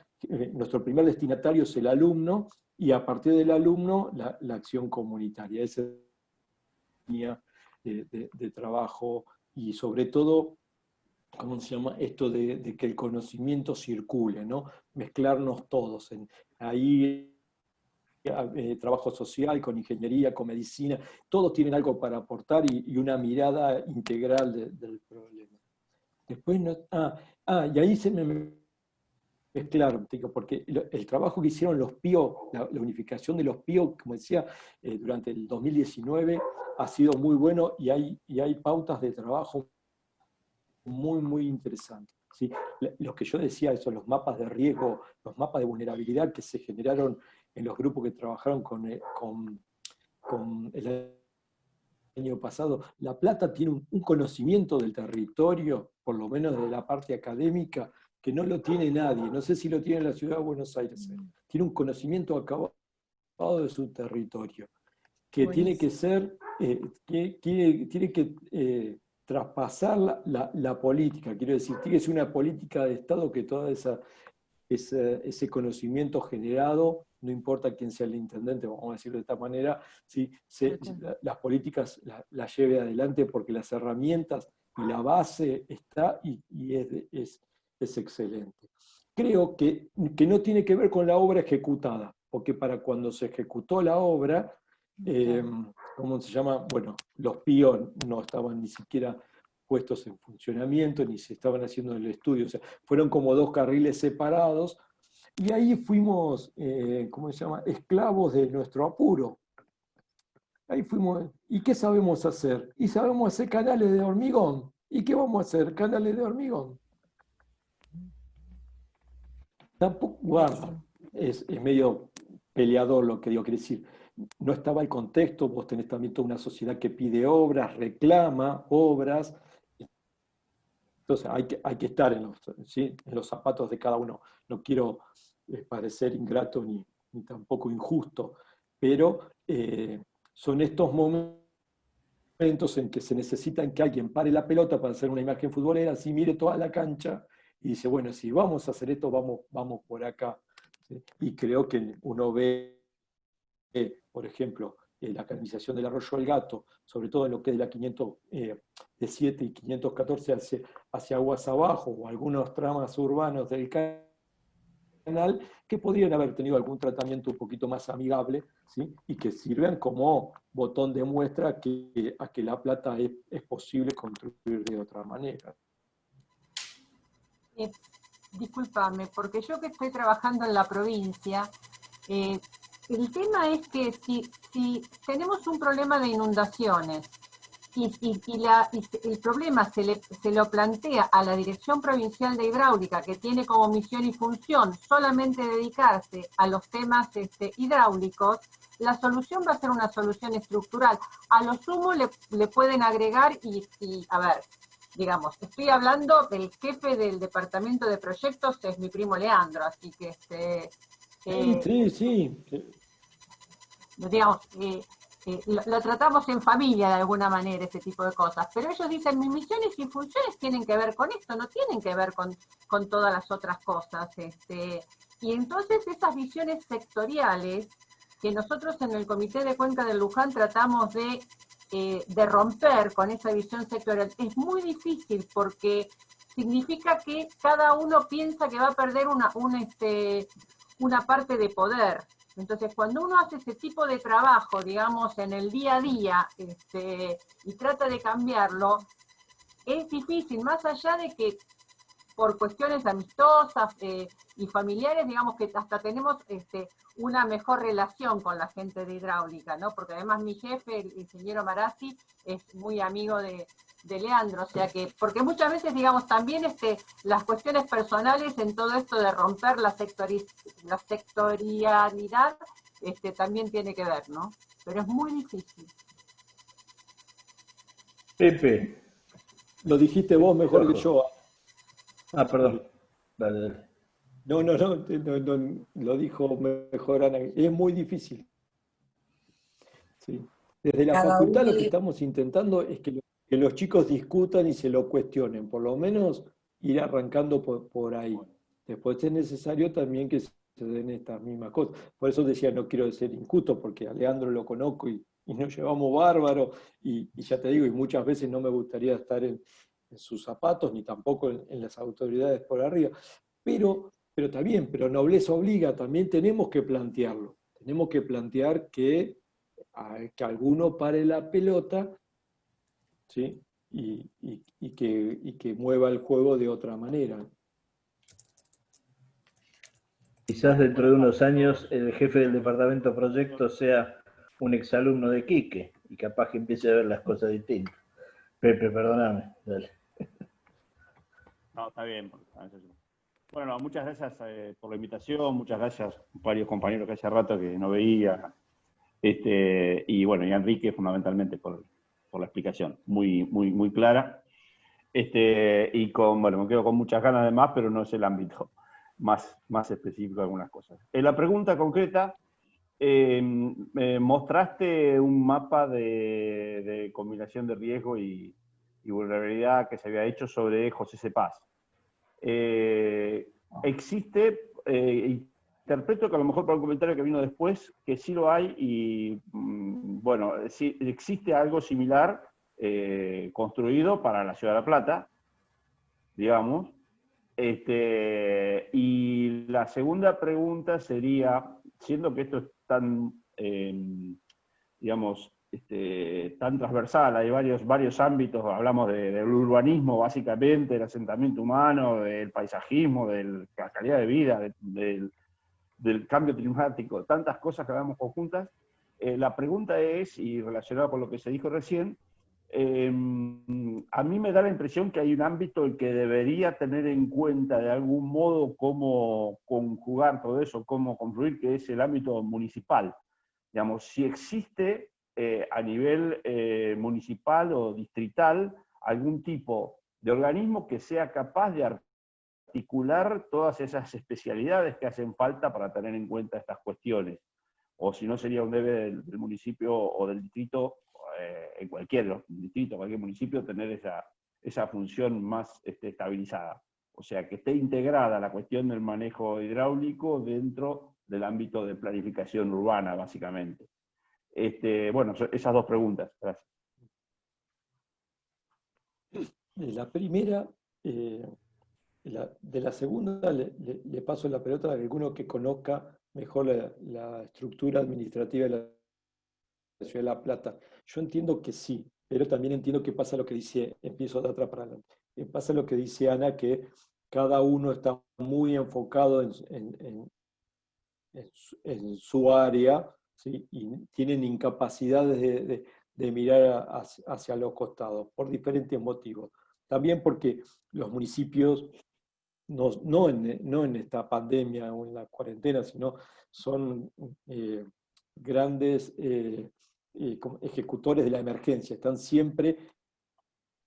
nuestro primer destinatario es el alumno, y a partir del alumno, la acción comunitaria. Esa es la línea de trabajo, y sobre todo, ¿cómo se llama? Esto de que el conocimiento circule, ¿no? Mezclarnos todos. Ahí trabajo social, con ingeniería, con medicina, todos tienen algo para aportar y una mirada integral del problema. Después y ahí se me mezclaron, porque el trabajo que hicieron los PIO, la unificación de los PIO, como decía, durante el 2019 ha sido muy bueno, y hay pautas de trabajo muy, muy interesantes. ¿Sí? Lo que yo decía, los mapas de riesgo, los mapas de vulnerabilidad que se generaron en los grupos que trabajaron con el año pasado. La Plata tiene un conocimiento del territorio, por lo menos de la parte académica, que no lo tiene nadie. No sé si lo tiene la ciudad de Buenos Aires. Tiene un conocimiento acabado de su territorio. que tiene que ser, tiene que traspasar la política, quiero decir, tiene que ser una política de Estado que toda ese conocimiento generado, no importa quién sea el intendente, vamos a decirlo de esta manera, ¿sí? Las políticas las lleve adelante porque las herramientas y la base está y es excelente. Creo que no tiene que ver con la obra ejecutada, porque para cuando se ejecutó la obra, ¿cómo se llama? Bueno, los PIO no estaban ni siquiera puestos en funcionamiento, ni se estaban haciendo el estudio, o sea, fueron como dos carriles separados, y ahí fuimos, ¿cómo se llama?, esclavos de nuestro apuro. Ahí fuimos, ¿y qué sabemos hacer? Y sabemos hacer canales de hormigón. ¿Y qué vamos a hacer? Canales de hormigón. Tampoco, guarda, es medio peleador lo que digo, quiere decir, no estaba el contexto, vos tenés también toda una sociedad que pide obras, reclama obras, entonces hay que estar en los zapatos de cada uno. No quiero parecer ingrato ni tampoco injusto, pero son estos momentos en que se necesitan que alguien pare la pelota para hacer una imagen futbolera, así mire toda la cancha y dice, bueno, si vamos a hacer esto, vamos por acá. ¿Sí? Y creo que uno ve, por ejemplo, la canalización del Arroyo del Gato, sobre todo en lo que es la 507 y 514 hacia aguas abajo, o algunos tramas urbanos del canal, que podrían haber tenido algún tratamiento un poquito más amigable, ¿sí? Y que sirven como botón de muestra a que La Plata es posible construir de otra manera. Discúlpame, porque yo que estoy trabajando en la provincia, el tema es que si tenemos un problema de inundaciones y el problema se lo plantea a la Dirección Provincial de Hidráulica, que tiene como misión y función solamente dedicarse a los temas hidráulicos, la solución va a ser una solución estructural. A lo sumo le pueden agregar a ver, digamos, estoy hablando del jefe del departamento de proyectos, que es mi primo Leandro, así que sí. Digamos, lo tratamos en familia de alguna manera, ese tipo de cosas, pero ellos dicen, mis misiones y funciones tienen que ver con esto, no tienen que ver con todas las otras cosas, y entonces esas visiones sectoriales que nosotros en el Comité de Cuenca del Luján tratamos de romper con esa visión sectorial, es muy difícil porque significa que cada uno piensa que va a perder una parte de poder. Entonces, cuando uno hace ese tipo de trabajo, digamos, en el día a día, y trata de cambiarlo, es difícil, más allá de que por cuestiones amistosas y familiares, digamos que hasta tenemos una mejor relación con la gente de hidráulica, ¿no? Porque además mi jefe, el ingeniero Marazzi, es muy amigo de Leandro, o sea que, porque muchas veces, digamos, también las cuestiones personales en todo esto de romper la sectorialidad, también tiene que ver, ¿no? Pero es muy difícil. Pepe. Lo dijiste vos mejor que yo. Perdón. Dale. No, lo dijo mejor Ana. Es muy difícil. Sí. Desde la facultad lo que estamos intentando es que los chicos discutan y se lo cuestionen, por lo menos ir arrancando por ahí. Después es necesario también que se den estas mismas cosas. Por eso decía, no quiero ser injusto, porque a Leandro lo conozco y nos llevamos bárbaro, y ya te digo, y muchas veces no me gustaría estar en sus zapatos, ni tampoco en las autoridades por arriba. Pero está bien, pero nobleza obliga, también tenemos que plantearlo. Tenemos que plantear que alguno pare la pelota, ¿sí? y que mueva el juego de otra manera. Quizás dentro de unos años el jefe del departamento de proyectos sea un exalumno de Quique y capaz que empiece a ver las cosas distintas. Pepe, perdóname. Dale. No, está bien. Bueno, muchas gracias por la invitación, muchas gracias a varios compañeros que hace rato que no veía, y bueno, y a Enrique fundamentalmente por la explicación, muy clara, y bueno, me quedo con muchas ganas de más, pero no es el ámbito más específico de algunas cosas. En la pregunta concreta, Mostraste un mapa de combinación de riesgo y vulnerabilidad que se había hecho sobre José Cepaz. Existe, interpreto que a lo mejor por un comentario que vino después, que sí lo hay y, bueno, sí, existe algo similar construido para la Ciudad de La Plata, digamos. Y la segunda pregunta sería, siendo que esto es tan, digamos, tan transversal, hay varios ámbitos, hablamos del urbanismo básicamente, del asentamiento humano, del paisajismo, de la calidad de vida, del cambio climático, tantas cosas que hablamos conjuntas. La pregunta es, y relacionada con lo que se dijo recién, a mí me da la impresión que hay un ámbito en que debería tener en cuenta de algún modo cómo conjugar todo eso, cómo confluir, que es el ámbito municipal. Digamos, si existe a nivel municipal o distrital algún tipo de organismo que sea capaz de articular todas esas especialidades que hacen falta para tener en cuenta estas cuestiones. O si no, sería un debe del municipio o del distrito, en cualquier distrito, cualquier municipio, tener esa función más estabilizada. O sea, que esté integrada la cuestión del manejo hidráulico dentro del ámbito de planificación urbana, básicamente. Bueno, esas dos preguntas. Gracias. La primera, de la segunda le paso la pelota a alguno que conozca mejor la estructura administrativa de la Ciudad de La Plata. Yo entiendo que sí, pero también entiendo que pasa lo que dice, empiezo de atrás para adelante, pasa lo que dice Ana, que cada uno está muy enfocado en su área, ¿sí? Y tienen incapacidad de mirar hacia los costados, por diferentes motivos. También porque los municipios, no en esta pandemia o en la cuarentena, sino son grandes ejecutores de la emergencia, están siempre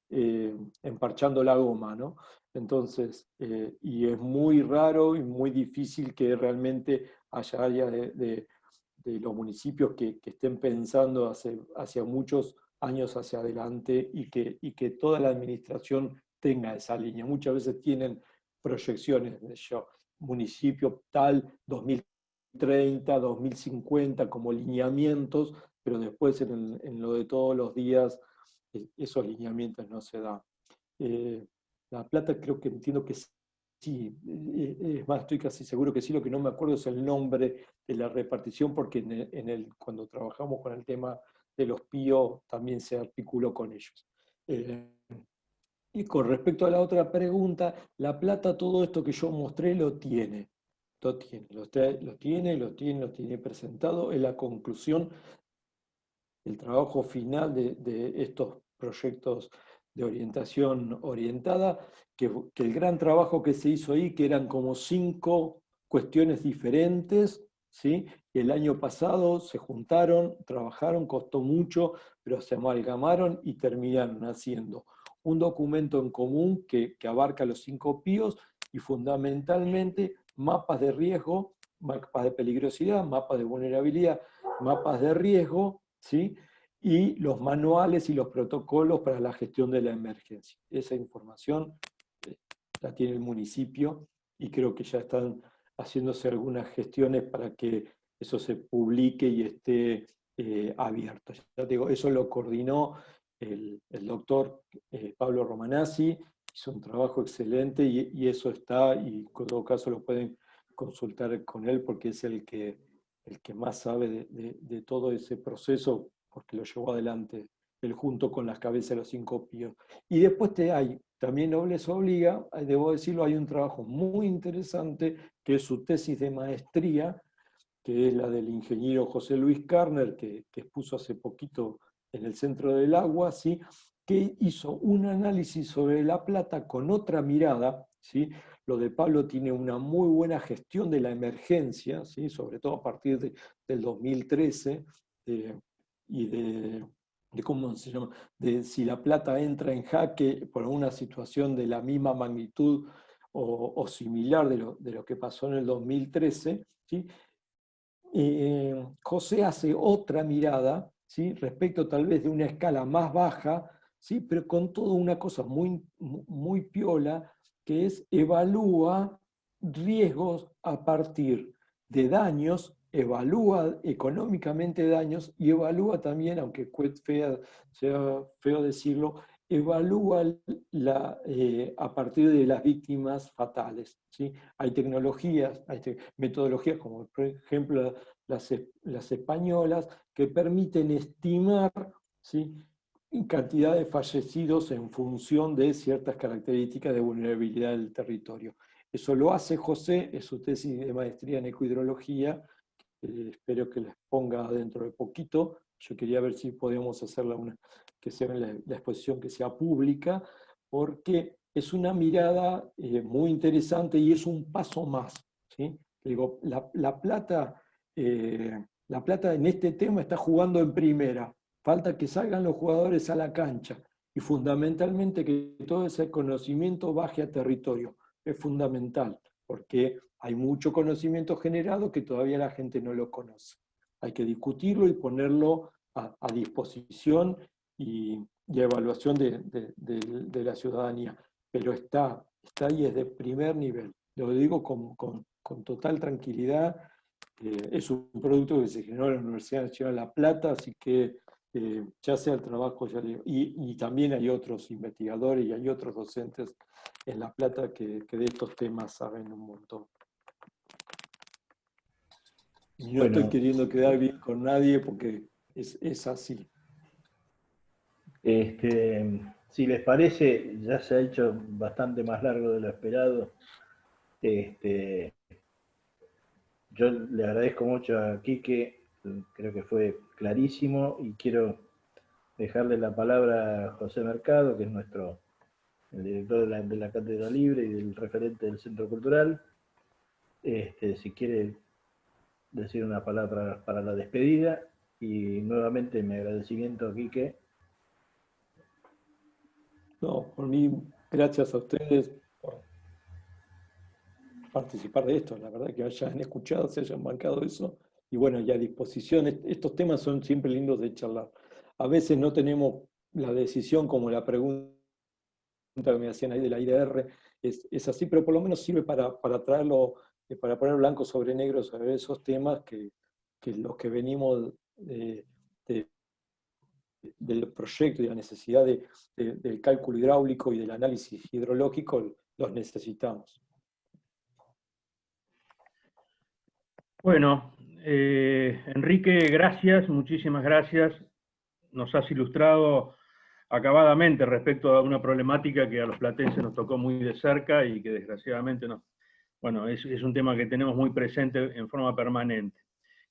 emparchando la goma, ¿no? Entonces, y es muy raro y muy difícil que realmente haya áreas de los municipios que estén pensando hacia muchos años hacia adelante y que toda la administración tenga esa línea. Muchas veces tienen proyecciones de municipio tal, 2030, 2050 como lineamientos, pero después en lo de todos los días esos lineamientos no se dan. La Plata creo que entiendo que sí, es más, estoy casi seguro que sí, lo que no me acuerdo es el nombre de la repartición, porque cuando trabajamos con el tema de los PIO también se articuló con ellos. Y con respecto a la otra pregunta, La Plata, todo esto que yo mostré lo tiene. Lo tiene presentado. Es la conclusión, el trabajo final de estos proyectos de orientación orientada, que el gran trabajo que se hizo ahí, que eran como 5 cuestiones diferentes, ¿sí? Y el año pasado se juntaron, trabajaron, costó mucho, pero se amalgamaron y terminaron haciendo un documento en común que abarca los 5 PIOs y fundamentalmente mapas de riesgo, mapas de peligrosidad, mapas de vulnerabilidad, mapas de riesgo, ¿sí? Y los manuales y los protocolos para la gestión de la emergencia. Esa información la tiene el municipio y creo que ya están haciéndose algunas gestiones para que eso se publique y esté abierto. Ya te digo, eso lo coordinó el doctor Pablo Romanazzi, hizo un trabajo excelente y eso está, y en todo caso lo pueden consultar con él porque es el que más sabe de todo ese proceso, porque lo llevó adelante él junto con las cabezas de los 5 PIOs. Y después también no les obliga, debo decirlo, hay un trabajo muy interesante que es su tesis de maestría, que es la del ingeniero José Luis Karner, que expuso hace poquito en el Centro del Agua, ¿sí? Que hizo un análisis sobre La Plata con otra mirada, ¿sí? Lo de Pablo tiene una muy buena gestión de la emergencia, ¿sí? Sobre todo a partir del 2013, y de cómo se llama, de si La Plata entra en jaque por una situación de la misma magnitud o similar de lo que pasó en el 2013, ¿sí? José hace otra mirada, ¿sí? Respecto tal vez de una escala más baja, ¿sí? Pero con toda una cosa muy piola, que es evalúa riesgos a partir de daños, evalúa económicamente daños y evalúa también, aunque sea feo decirlo, evalúa a partir de las víctimas fatales, ¿sí? Hay tecnologías, metodologías como por ejemplo las españolas que permiten estimar, ¿sí? Cantidad de fallecidos en función de ciertas características de vulnerabilidad del territorio. Eso lo hace José, es su tesis de maestría en ecohidrología, espero que les ponga dentro de poquito. Yo quería ver si podemos hacerla que sea la exposición que sea pública, porque es una mirada muy interesante y es un paso más, ¿sí? Digo, La Plata en este tema está jugando en primera. Falta que salgan los jugadores a la cancha y fundamentalmente que todo ese conocimiento baje a territorio. Es fundamental, porque hay mucho conocimiento generado que todavía la gente no lo conoce. Hay que discutirlo y ponerlo a disposición y a evaluación de la ciudadanía. Pero está ahí, es de primer nivel. Lo digo con total tranquilidad. Es un producto que se generó en la Universidad Nacional de La Plata, así que ya sea el trabajo, y también hay otros investigadores y hay otros docentes en La Plata que de estos temas saben un montón. Y no estoy queriendo quedar bien con nadie porque es así. Si les parece, ya se ha hecho bastante más largo de lo esperado. Yo le agradezco mucho a Quique, creo que fue clarísimo, y quiero dejarle la palabra a José Mercado, que es el director de la Cátedra Libre y del referente del Centro Cultural. Si quiere decir una palabra para la despedida, y nuevamente mi agradecimiento a Quique. No, por mí, gracias a ustedes por participar de esto, la verdad que hayan escuchado, se hayan marcado eso, y bueno, y a disposición, estos temas son siempre lindos de charlar. A veces no tenemos la decisión, como la pregunta que me hacían ahí de la IDR, es así, pero por lo menos sirve para traerlo, para poner blanco sobre negro sobre esos temas que los que venimos del proyecto y la necesidad del cálculo hidráulico y del análisis hidrológico los necesitamos. Bueno, Enrique, gracias, muchísimas gracias. Nos has ilustrado acabadamente respecto a una problemática que a los platenses nos tocó muy de cerca y que desgraciadamente es un tema que tenemos muy presente en forma permanente.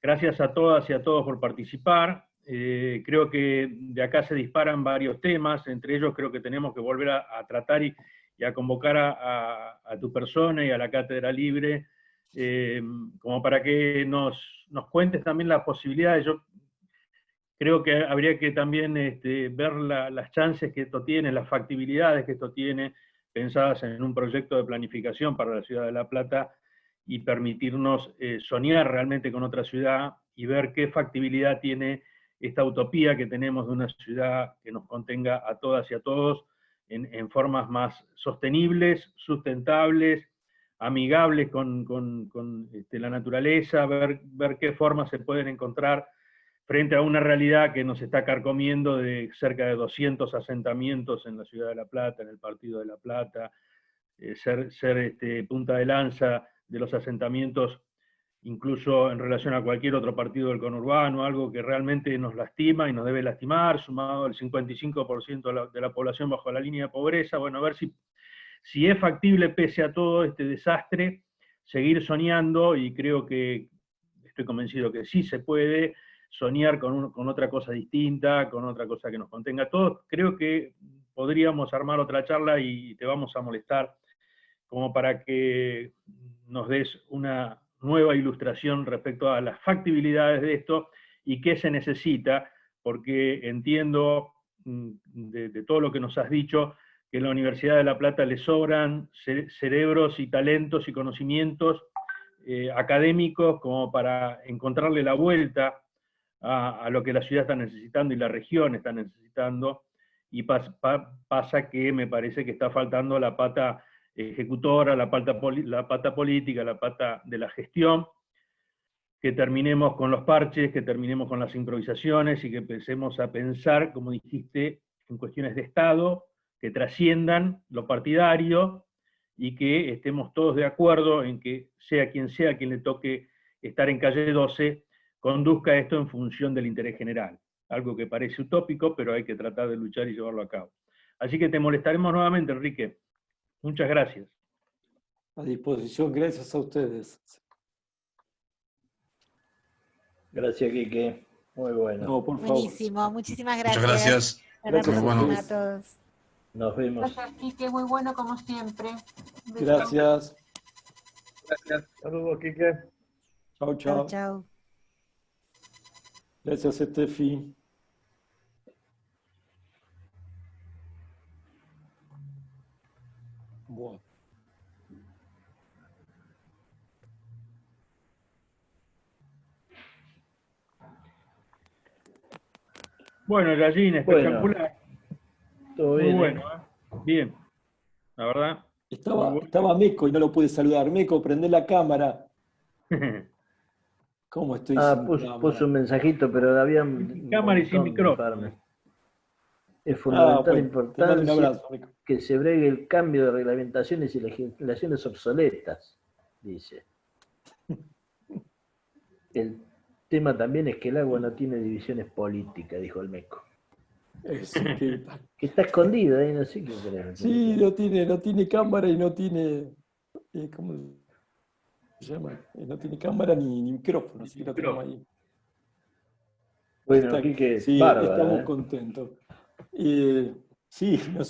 Gracias a todas y a todos por participar. Creo que de acá se disparan varios temas, entre ellos creo que tenemos que volver a tratar y a convocar a tu persona y a la Cátedra Libre, como para que nos cuentes también las posibilidades. Yo creo que habría que también ver las chances que esto tiene, las factibilidades que esto tiene, pensadas en un proyecto de planificación para la ciudad de La Plata, y permitirnos soñar realmente con otra ciudad y ver qué factibilidad tiene esta utopía que tenemos de una ciudad que nos contenga a todas y a todos en formas más sostenibles, sustentables, amigables con la naturaleza, ver qué formas se pueden encontrar frente a una realidad que nos está carcomiendo de cerca de 200 asentamientos en la ciudad de La Plata, en el partido de La Plata, ser punta de lanza de los asentamientos, incluso en relación a cualquier otro partido del conurbano, algo que realmente nos lastima y nos debe lastimar, sumado al 55% de la población bajo la línea de pobreza. Bueno, a ver si es factible, pese a todo este desastre, seguir soñando, y creo que estoy convencido que sí se puede soñar con otra cosa distinta, con otra cosa que nos contenga a todos. Creo que podríamos armar otra charla y te vamos a molestar como para que nos des una nueva ilustración respecto a las factibilidades de esto y qué se necesita, porque entiendo de todo lo que nos has dicho que en la Universidad de La Plata le sobran cerebros y talentos y conocimientos académicos como para encontrarle la vuelta a lo que la ciudad está necesitando y la región está necesitando, y pasa que me parece que está faltando la pata ejecutora, la pata política, la pata de la gestión, que terminemos con los parches, que terminemos con las improvisaciones y que empecemos a pensar, como dijiste, en cuestiones de Estado, que trasciendan lo partidario y que estemos todos de acuerdo en que sea quien le toque estar en calle 12, conduzca esto en función del interés general. Algo que parece utópico, pero hay que tratar de luchar y llevarlo a cabo. Así que te molestaremos nuevamente, Enrique. Muchas gracias. A disposición, gracias a ustedes. Gracias, Quique. Muy bueno. No, por favor. Buenísimo, muchísimas gracias. Muchas gracias. Gracias Muy bueno. A todos. Nos vemos. Gracias, Quique, muy bueno como siempre. Un beso. Gracias. Gracias. Saludos, Quique. Chao, Chao, chao. chao. Gracias, Estefi. Bueno. Bueno, Gallín, espectacular. Todo Muy bien. bueno, Bien, la verdad. Estaba Meco y no lo pude saludar. Meco, prende la cámara. ¿Cómo estoy sin cámara? Puso un mensajito, pero había Sin cámara y sin micrófono. Es fundamental Bueno, te mando un importancia abrazo, Meco. que se bregue el cambio de reglamentaciones y legislaciones obsoletas, dice. El tema también es que el agua no tiene divisiones políticas, dijo el Meco. Eso, que- Que está escondido ahí, no sé qué creer. Sí, no tiene cámara y no tiene. ¿Cómo se llama? No tiene cámara ni micrófono, así que lo tenemos ahí. Bueno, Está- Quique, sí, bárbaro, estamos contentos. Sí, no